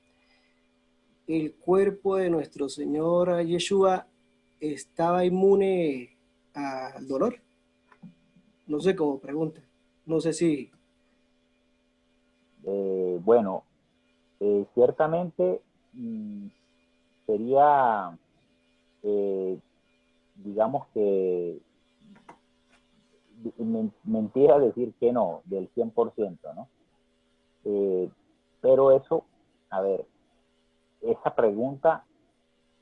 el cuerpo de nuestro Señor Yeshua estaba inmune al dolor. No sé cómo pregunta. No sé si... Bueno, ciertamente sería, digamos que, mentira decir que no, del 100%, ¿no? Pero eso, a ver, esa pregunta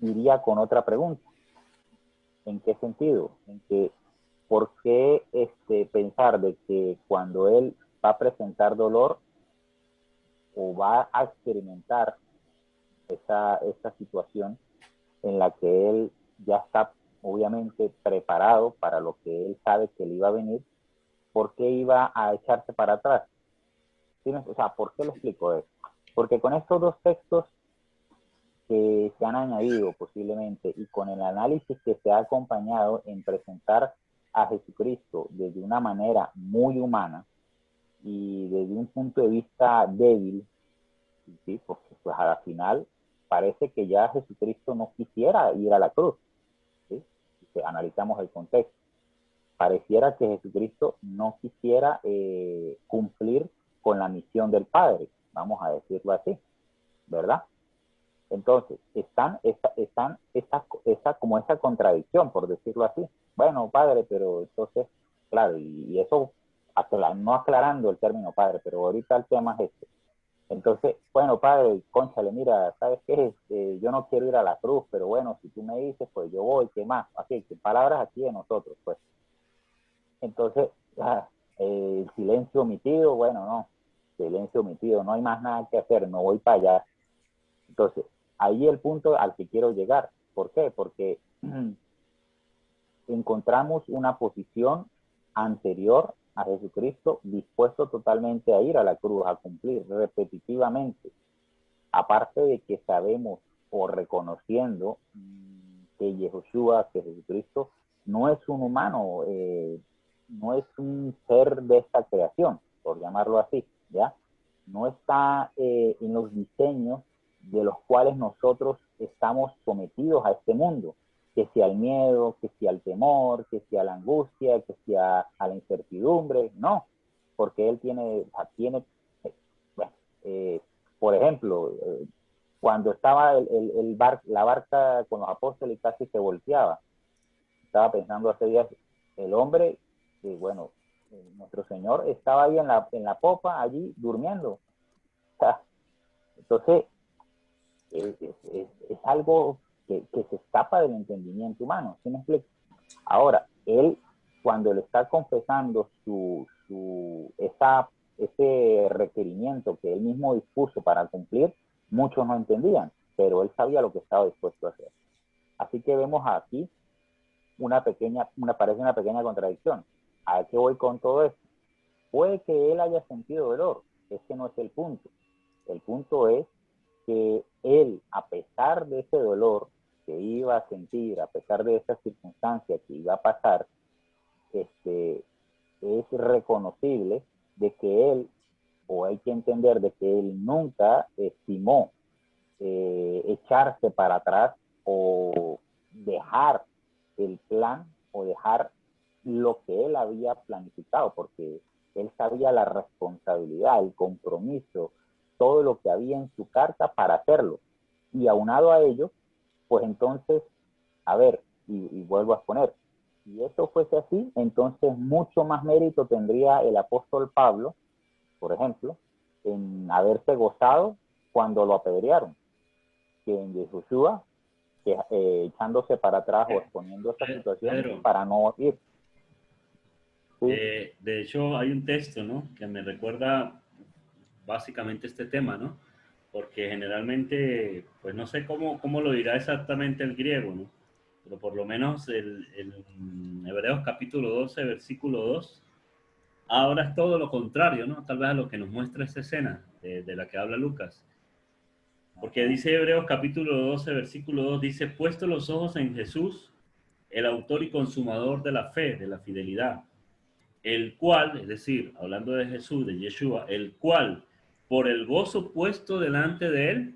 iría con otra pregunta. ¿En qué sentido? En que, ¿por qué pensar de que cuando él va a presentar dolor o va a experimentar esa situación en la que él ya está obviamente preparado para lo que él sabe que le iba a venir, ¿por qué iba a echarse para atrás? ¿Sí? O sea, ¿por qué lo explico eso? Porque con estos dos textos que se han añadido posiblemente y con el análisis que se ha acompañado en presentar a Jesucristo desde una manera muy humana y desde un punto de vista débil, ¿sí? Porque pues a la final parece que ya Jesucristo no quisiera ir a la cruz, ¿sí? Si analizamos el contexto, pareciera que Jesucristo no quisiera cumplir con la misión del Padre, vamos a decirlo así, ¿verdad? Entonces, como esa contradicción, por decirlo así. Bueno, padre, pero entonces, claro, y eso no aclarando el término padre, pero ahorita el tema es este. Entonces, bueno, padre, cónchale, mira, ¿sabes qué? Yo no quiero ir a la cruz, pero bueno, si tú me dices, pues yo voy, ¿qué más? Así que palabras aquí de nosotros, pues. Entonces, el silencio omitido, bueno, no. silencio omitido, no hay más nada que hacer, no voy para allá. Entonces, ahí el punto al que quiero llegar. ¿Por qué? Porque encontramos una posición anterior a Jesucristo, dispuesto totalmente a ir a la cruz, a cumplir repetitivamente. Aparte de que sabemos o reconociendo que Yehoshua, que Jesucristo, no es un humano, no es un ser de esta creación, por llamarlo así, ¿ya? No está en los diseños de los cuales nosotros estamos sometidos a este mundo, que sea al miedo, que sea al temor, que sea a la angustia, que sea a la incertidumbre, no, porque él tiene bueno, por ejemplo, cuando estaba la barca con los apóstoles casi se volteaba, estaba pensando hace días, el hombre, bueno, nuestro Señor estaba ahí en la popa, allí durmiendo. Entonces, es algo que se escapa del entendimiento humano, ¿sí me explico? Ahora, él, cuando le está confesando ese requerimiento que él mismo dispuso para cumplir, muchos no entendían, pero él sabía lo que estaba dispuesto a hacer. Así que vemos aquí parece una pequeña contradicción. ¿A qué voy con todo esto? Puede que él haya sentido dolor, ese no es el punto. El punto es que él, a pesar de ese dolor que iba a sentir, a pesar de esa circunstancia que iba a pasar, es reconocible de que él, o hay que entender de que él nunca estimó echarse para atrás o dejar el plan o dejar lo que él había planificado, porque él sabía la responsabilidad, el compromiso, todo lo que había en su carta para hacerlo. Y aunado a ello, pues entonces, a ver, y vuelvo a exponer, si eso fuese así, entonces mucho más mérito tendría el apóstol Pablo, por ejemplo, en haberse gozado cuando lo apedrearon, que en Yehoshua, que, echándose para atrás o exponiendo esa situación Pedro, para no ir. ¿Sí? de hecho, hay un texto, ¿no? Que me recuerda básicamente este tema, ¿no? Porque generalmente, pues no sé cómo lo dirá exactamente el griego, ¿no? Pero por lo menos el Hebreos capítulo 12, versículo 2, ahora es todo lo contrario, ¿no? Tal vez a lo que nos muestra esta escena de la que habla Lucas. Porque dice Hebreos capítulo 12, versículo 2, dice, puesto los ojos en Jesús, el autor y consumador de la fe, de la fidelidad, el cual, es decir, hablando de Jesús, de Yeshua, el cual, por el gozo puesto delante de él,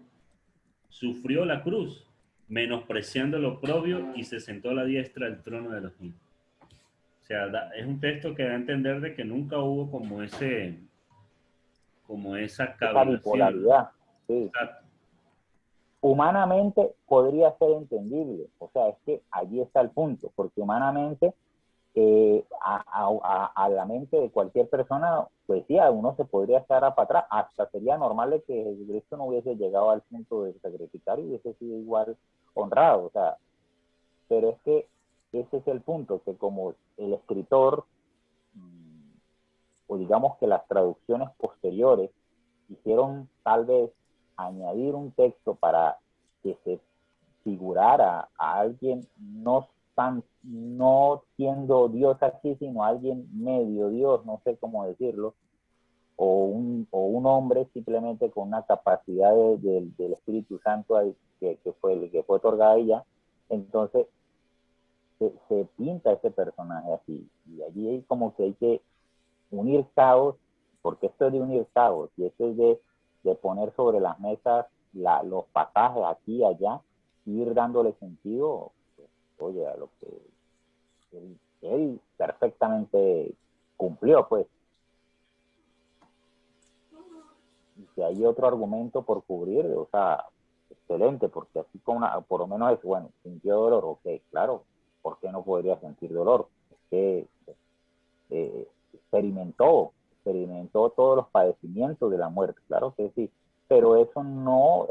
sufrió la cruz, menospreciando lo oprobio y se sentó a la diestra del trono de los mismos. O sea, es un texto que da a entender de que nunca hubo como esa Esa cavilación, ¿no? bipolaridad, sí. Exacto. Humanamente podría ser entendible, o sea, es que allí está el punto, porque humanamente a la mente de cualquier persona, pues sí, uno se podría echar para atrás, hasta sería normal de que Jesucristo no hubiese llegado al punto de sacrificar y hubiese sido igual honrado, o sea, pero es que ese es el punto, que como el escritor, o digamos que las traducciones posteriores, hicieron tal vez añadir un texto para que se figurara a alguien no siendo Dios aquí, sino alguien medio Dios, no sé cómo decirlo, o un hombre simplemente con una capacidad del Espíritu Santo que fue otorgada a ella. Entonces se pinta ese personaje así, y allí hay como que hay que unir cabos, porque esto es de unir cabos, y esto es de poner sobre las mesas los pasajes aquí y allá, y ir dándole sentido, pues, oye, a lo que él perfectamente cumplió, pues. Y si hay otro argumento por cubrir, o sea, excelente, porque así por lo menos es, bueno, sintió dolor, ok, claro, ¿por qué no podría sentir dolor? Es que experimentó todos los padecimientos de la muerte, claro que sí, pero eso no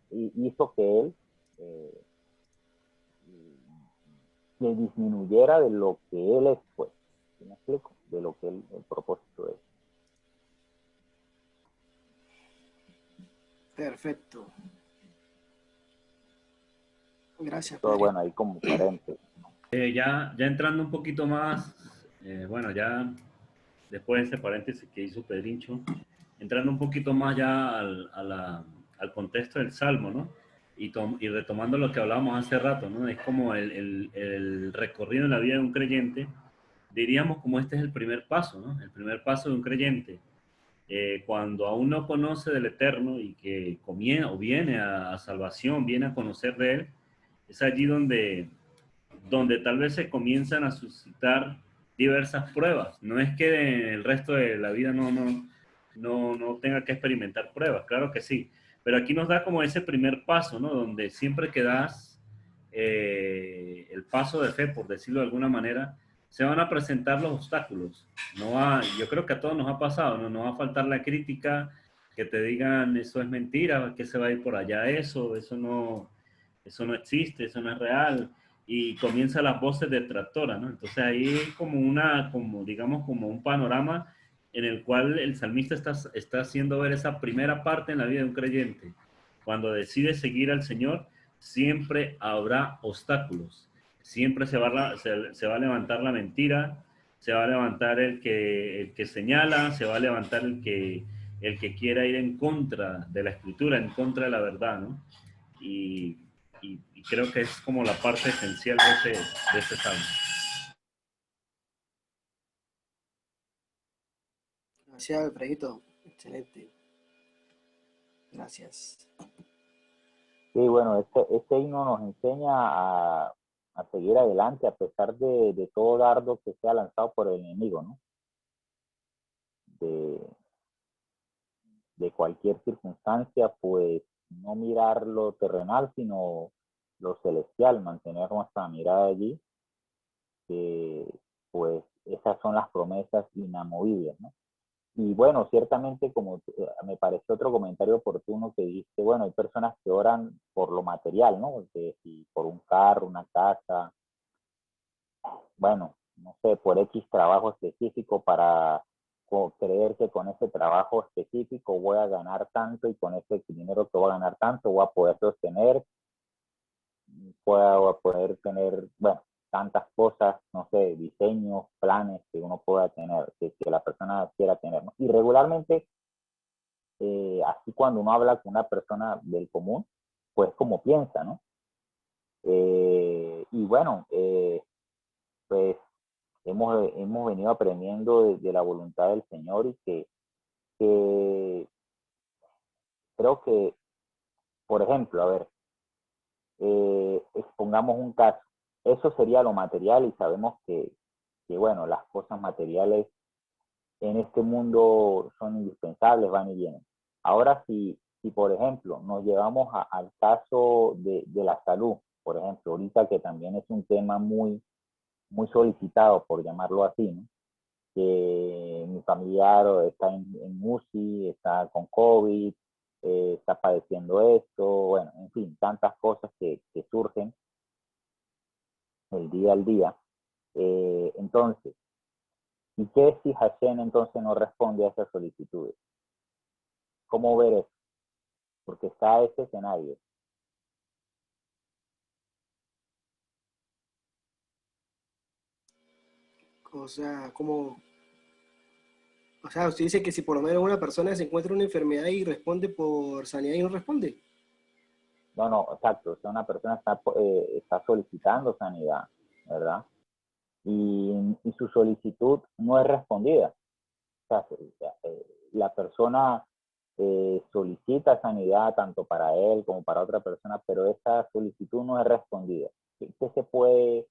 hizo que él se disminuyera de lo que él es, pues, ¿sí me explico? De lo que el propósito es. Perfecto. Gracias, Todo Pedro. bueno, ahí como coherente. Ya entrando un poquito más, bueno, ya después de ese paréntesis que hizo Pedrincho, entrando un poquito más ya al contexto del Salmo, ¿no? Y retomando lo que hablábamos hace rato, ¿no? Es como el recorrido en la vida de un creyente, diríamos como este es el primer paso, ¿no? El primer paso de un creyente. Cuando aún no conoce del Eterno y que comienza o viene a salvación, viene a conocer de Él, es allí donde tal vez se comienzan a suscitar diversas pruebas. No es que el resto de la vida no tenga que experimentar pruebas, claro que sí, pero aquí nos da como ese primer paso, ¿no? Donde siempre que das el paso de fe, por decirlo de alguna manera, se van a presentar los obstáculos. Yo creo que a todos nos ha pasado, ¿no? No va a faltar la crítica, que te digan eso es mentira, que se va a ir por allá eso no existe, eso no es real, y comienzan las voces detractoras, ¿no? Entonces ahí como digamos, como un panorama en el cual el salmista está haciendo ver esa primera parte en la vida de un creyente. Cuando decide seguir al Señor, siempre habrá obstáculos, siempre se va a levantar la mentira, se va a levantar el que señala, se va a levantar el que quiera ir en contra de la escritura, en contra de la verdad, ¿no? Y, y creo que es como la parte esencial de ese salmo. Gracias, Alfredito. Excelente. Gracias. Sí, bueno, este himno nos enseña a seguir adelante a pesar de todo dardo que sea lanzado por el enemigo, ¿no? De, de cualquier circunstancia, pues no mirar lo terrenal, sino lo celestial, mantener nuestra mirada allí, que pues esas son las promesas inamovibles, ¿no? Y bueno, ciertamente, como me pareció otro comentario oportuno que dijiste, bueno, hay personas que oran por lo material, ¿no? Porque si por un carro, una casa, bueno, no sé, por X trabajo específico para creer que con ese trabajo específico voy a ganar tanto y con ese dinero que voy a ganar tanto voy a poder sostener, voy a poder tener, bueno, tantas cosas, no sé, diseños, planes que uno pueda tener, que la persona quiera tener, ¿no? Y regularmente así cuando uno habla con una persona del común, pues como piensa, ¿no? Y bueno, pues hemos venido aprendiendo de la voluntad del Señor y que creo que, por ejemplo, a ver, expongamos un caso, eso sería lo material y sabemos que, bueno, las cosas materiales en este mundo son indispensables, van y vienen. Ahora, si por ejemplo, nos llevamos al caso de la salud, por ejemplo, ahorita que también es un tema muy solicitado, por llamarlo así, ¿no? Que mi familiar está en UCI, está con COVID, está padeciendo esto, bueno, en fin, tantas cosas que surgen el día al día. Entonces, ¿y qué si Hashem entonces no responde a esas solicitudes? ¿Cómo ver eso? Porque está ese escenario. O sea, usted dice que si por lo menos una persona se encuentra una enfermedad y responde por sanidad y no responde. No, no, exacto. O sea, una persona está solicitando sanidad, ¿verdad? Y su solicitud no es respondida. O sea, la persona solicita sanidad tanto para él como para otra persona, pero esa solicitud no es respondida. ¿Qué se puede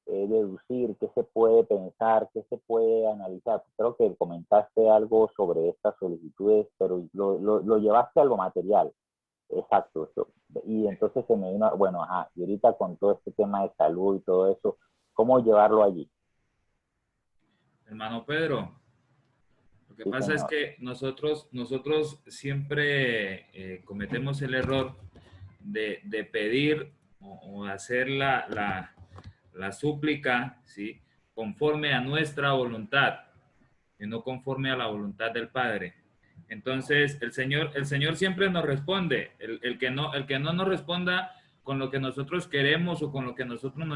deducir? ¿Qué se puede pensar? ¿Qué se puede analizar? Creo que comentaste algo sobre estas solicitudes, pero lo llevaste a lo material. Exacto. Y entonces se me vino, bueno, ajá, y ahorita con todo este tema de salud y todo eso, ¿cómo llevarlo allí? Hermano Pedro, lo que Sí, pasa es señor. que nosotros siempre cometemos el error de pedir o hacer la súplica, ¿sí? Conforme a nuestra voluntad y no conforme a la voluntad del Padre. Entonces, el Señor siempre nos responde. El que no nos responda con lo que nosotros queremos o con lo que nosotros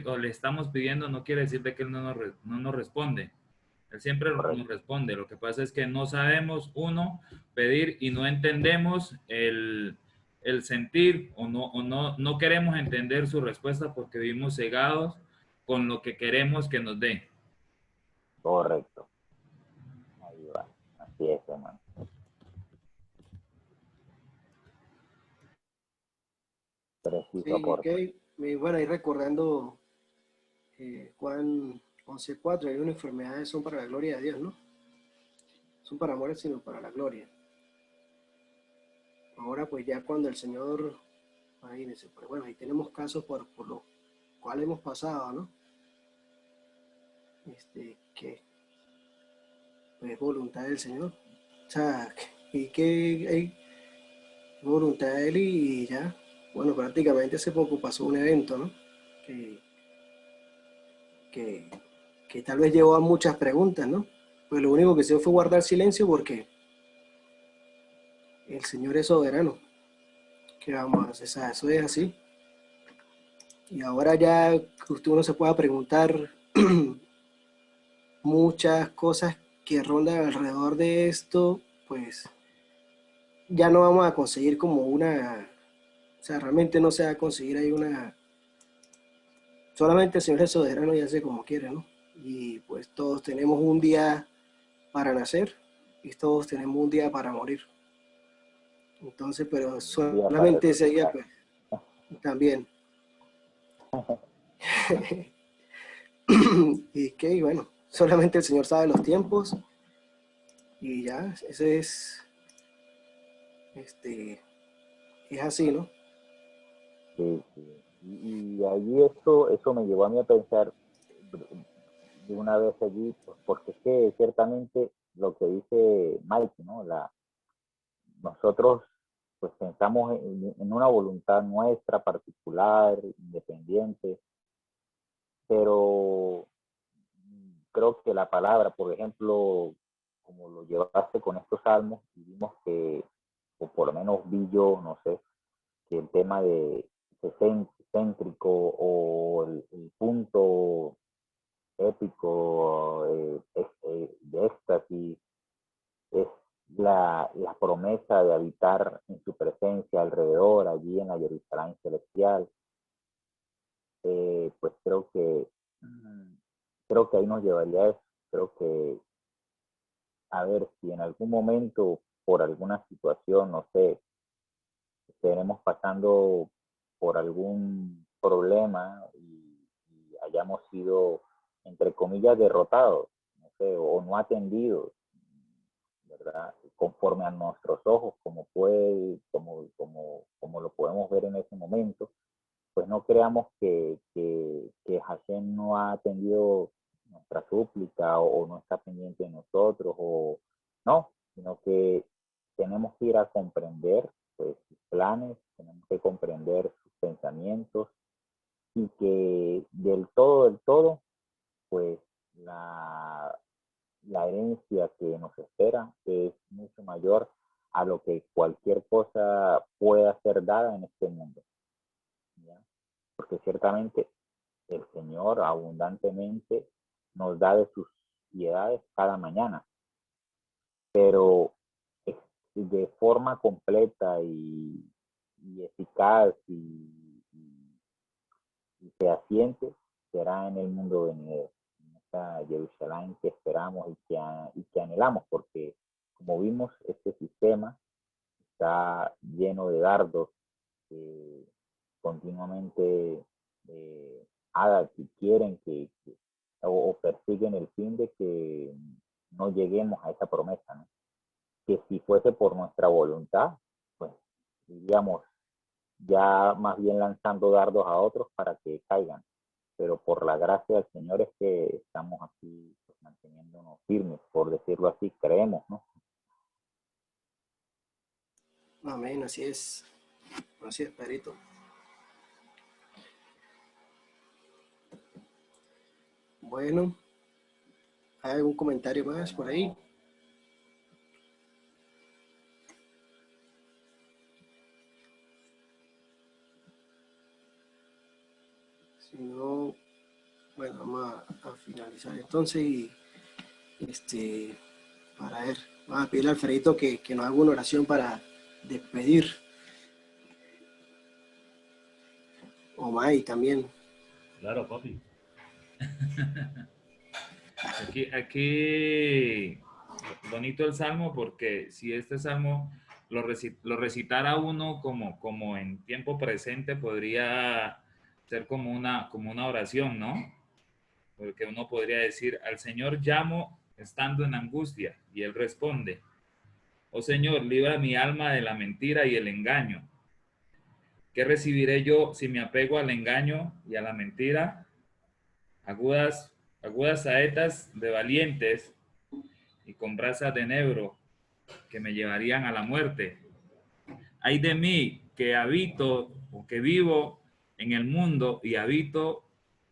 o le estamos pidiendo, no quiere decir de que Él no nos responde. Él siempre Correcto. nos responde. Lo que pasa es que no sabemos, uno, pedir y no entendemos el sentir no queremos entender su respuesta porque vivimos cegados con lo que queremos que nos dé. Correcto. Ahí va. Así es, hermano. Preciso Sí, aporte. bueno, ahí recordando Juan 11:4, hay una enfermedad son para la gloria de Dios, ¿no? Son para amor, sino para la gloria. Ahora, pues ya cuando el Señor, imagínense, pues bueno, ahí tenemos casos por los cuales hemos pasado, ¿no? Que pues, es voluntad del Señor. O sea, y que hay voluntad de Él y ya. Bueno, prácticamente hace poco pasó un evento, ¿no? Que, que, que tal vez llevó a muchas preguntas, ¿no? Pues lo único que se hizo fue guardar silencio porque el Señor es soberano. ¿Qué vamos a hacer? O sea, eso es así. Y ahora ya usted uno se pueda preguntar muchas cosas que rondan alrededor de esto, pues ya no vamos a conseguir como una, o sea, realmente no se va a conseguir ahí una, solamente el Señor es soberano y hace como quiere, ¿no? Y pues todos tenemos un día para nacer y todos tenemos un día para morir. Entonces, pero Un día para solamente ese día, resucitar. pues también. Y que, bueno, solamente el Señor sabe los tiempos y ya, ese es así, ¿no? Sí, sí. Y allí eso me llevó a mí a pensar de una vez allí, pues, porque es que ciertamente lo que dice Mike, ¿no? Nosotros pues pensamos en una voluntad nuestra particular, independiente, pero creo que la palabra, por ejemplo, como lo llevaste con estos salmos, vimos que, o por lo menos vi yo, no sé, que el tema de céntrico o el punto épico de éxtasis es la promesa de habitar en su presencia alrededor, allí en la Jerusalén celestial. Pues creo que ahí nos llevaría eso. Creo que, a ver, si en algún momento, por alguna situación, no sé, estaremos pasando por algún problema y hayamos sido, entre comillas, derrotados, no sé, o no atendidos, ¿verdad? Conforme a nuestros ojos, como lo podemos ver en ese momento, pues no creamos que Hashem no ha atendido nuestra súplica o no está pendiente de nosotros, o no, sino que tenemos que ir a comprender pues, sus planes, tenemos que comprender sus pensamientos y que del todo, pues la herencia que nos espera es mucho mayor a lo que cualquier cosa pueda ser dada en este mundo, ¿ya? Porque ciertamente el Señor abundantemente nos da de sus piedades cada mañana, pero de forma completa y eficaz y fehaciente será en el mundo venidero, en esta Jerusalén que esperamos y que anhelamos, porque como vimos, este sistema está lleno de dardos que continuamente que quieren o persiguen el fin de que no lleguemos a esa promesa, ¿no? Que si fuese por nuestra voluntad, pues diríamos ya más bien lanzando dardos a otros para que caigan, pero por la gracia del Señor es que estamos aquí pues, manteniéndonos firmes, por decirlo así, creemos, ¿no? Amén, así es, Perito. Bueno, ¿hay algún comentario más por ahí? Si no, bueno, vamos a finalizar entonces y para ver, vamos a pedirle a Alfredito que nos haga una oración para despedir. O May también. Claro, papi. Aquí bonito el salmo, porque si este salmo lo recitara uno como en tiempo presente, podría ser como una oración, ¿no? Porque uno podría decir: al Señor llamo estando en angustia, y Él responde: oh Señor, libra mi alma de la mentira y el engaño. ¿Qué recibiré yo si me apego al engaño y a la mentira? Agudas saetas de valientes y con brasas de enebro que me llevarían a la muerte. Ay de mí, que habito o que vivo en el mundo y habito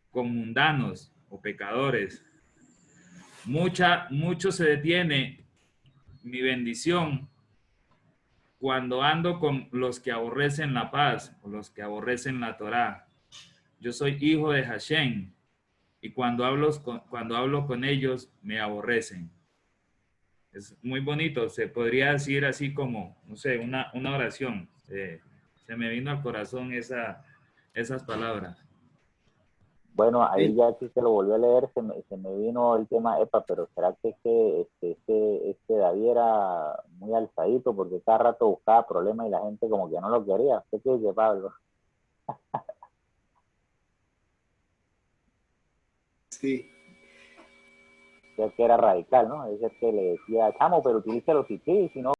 con mundanos o pecadores. Mucho se detiene mi bendición cuando ando con los que aborrecen la paz o los que aborrecen la Torá. Yo soy hijo de Hashem, y cuando hablo con ellos me aborrecen. Es muy bonito, se podría decir así como, no sé, una oración. Se me vino al corazón esas palabras. Bueno, ahí Sí. ya sí se lo volvió a leer, se me vino el tema EPA, pero ¿será que David era muy alzadito? Porque cada rato buscaba problemas y la gente como que no lo quería. ¿Qué dice Pablo? Sí. Ya que era radical, ¿no? Es el que le decía, chamo, pero utilízalo si sí, si no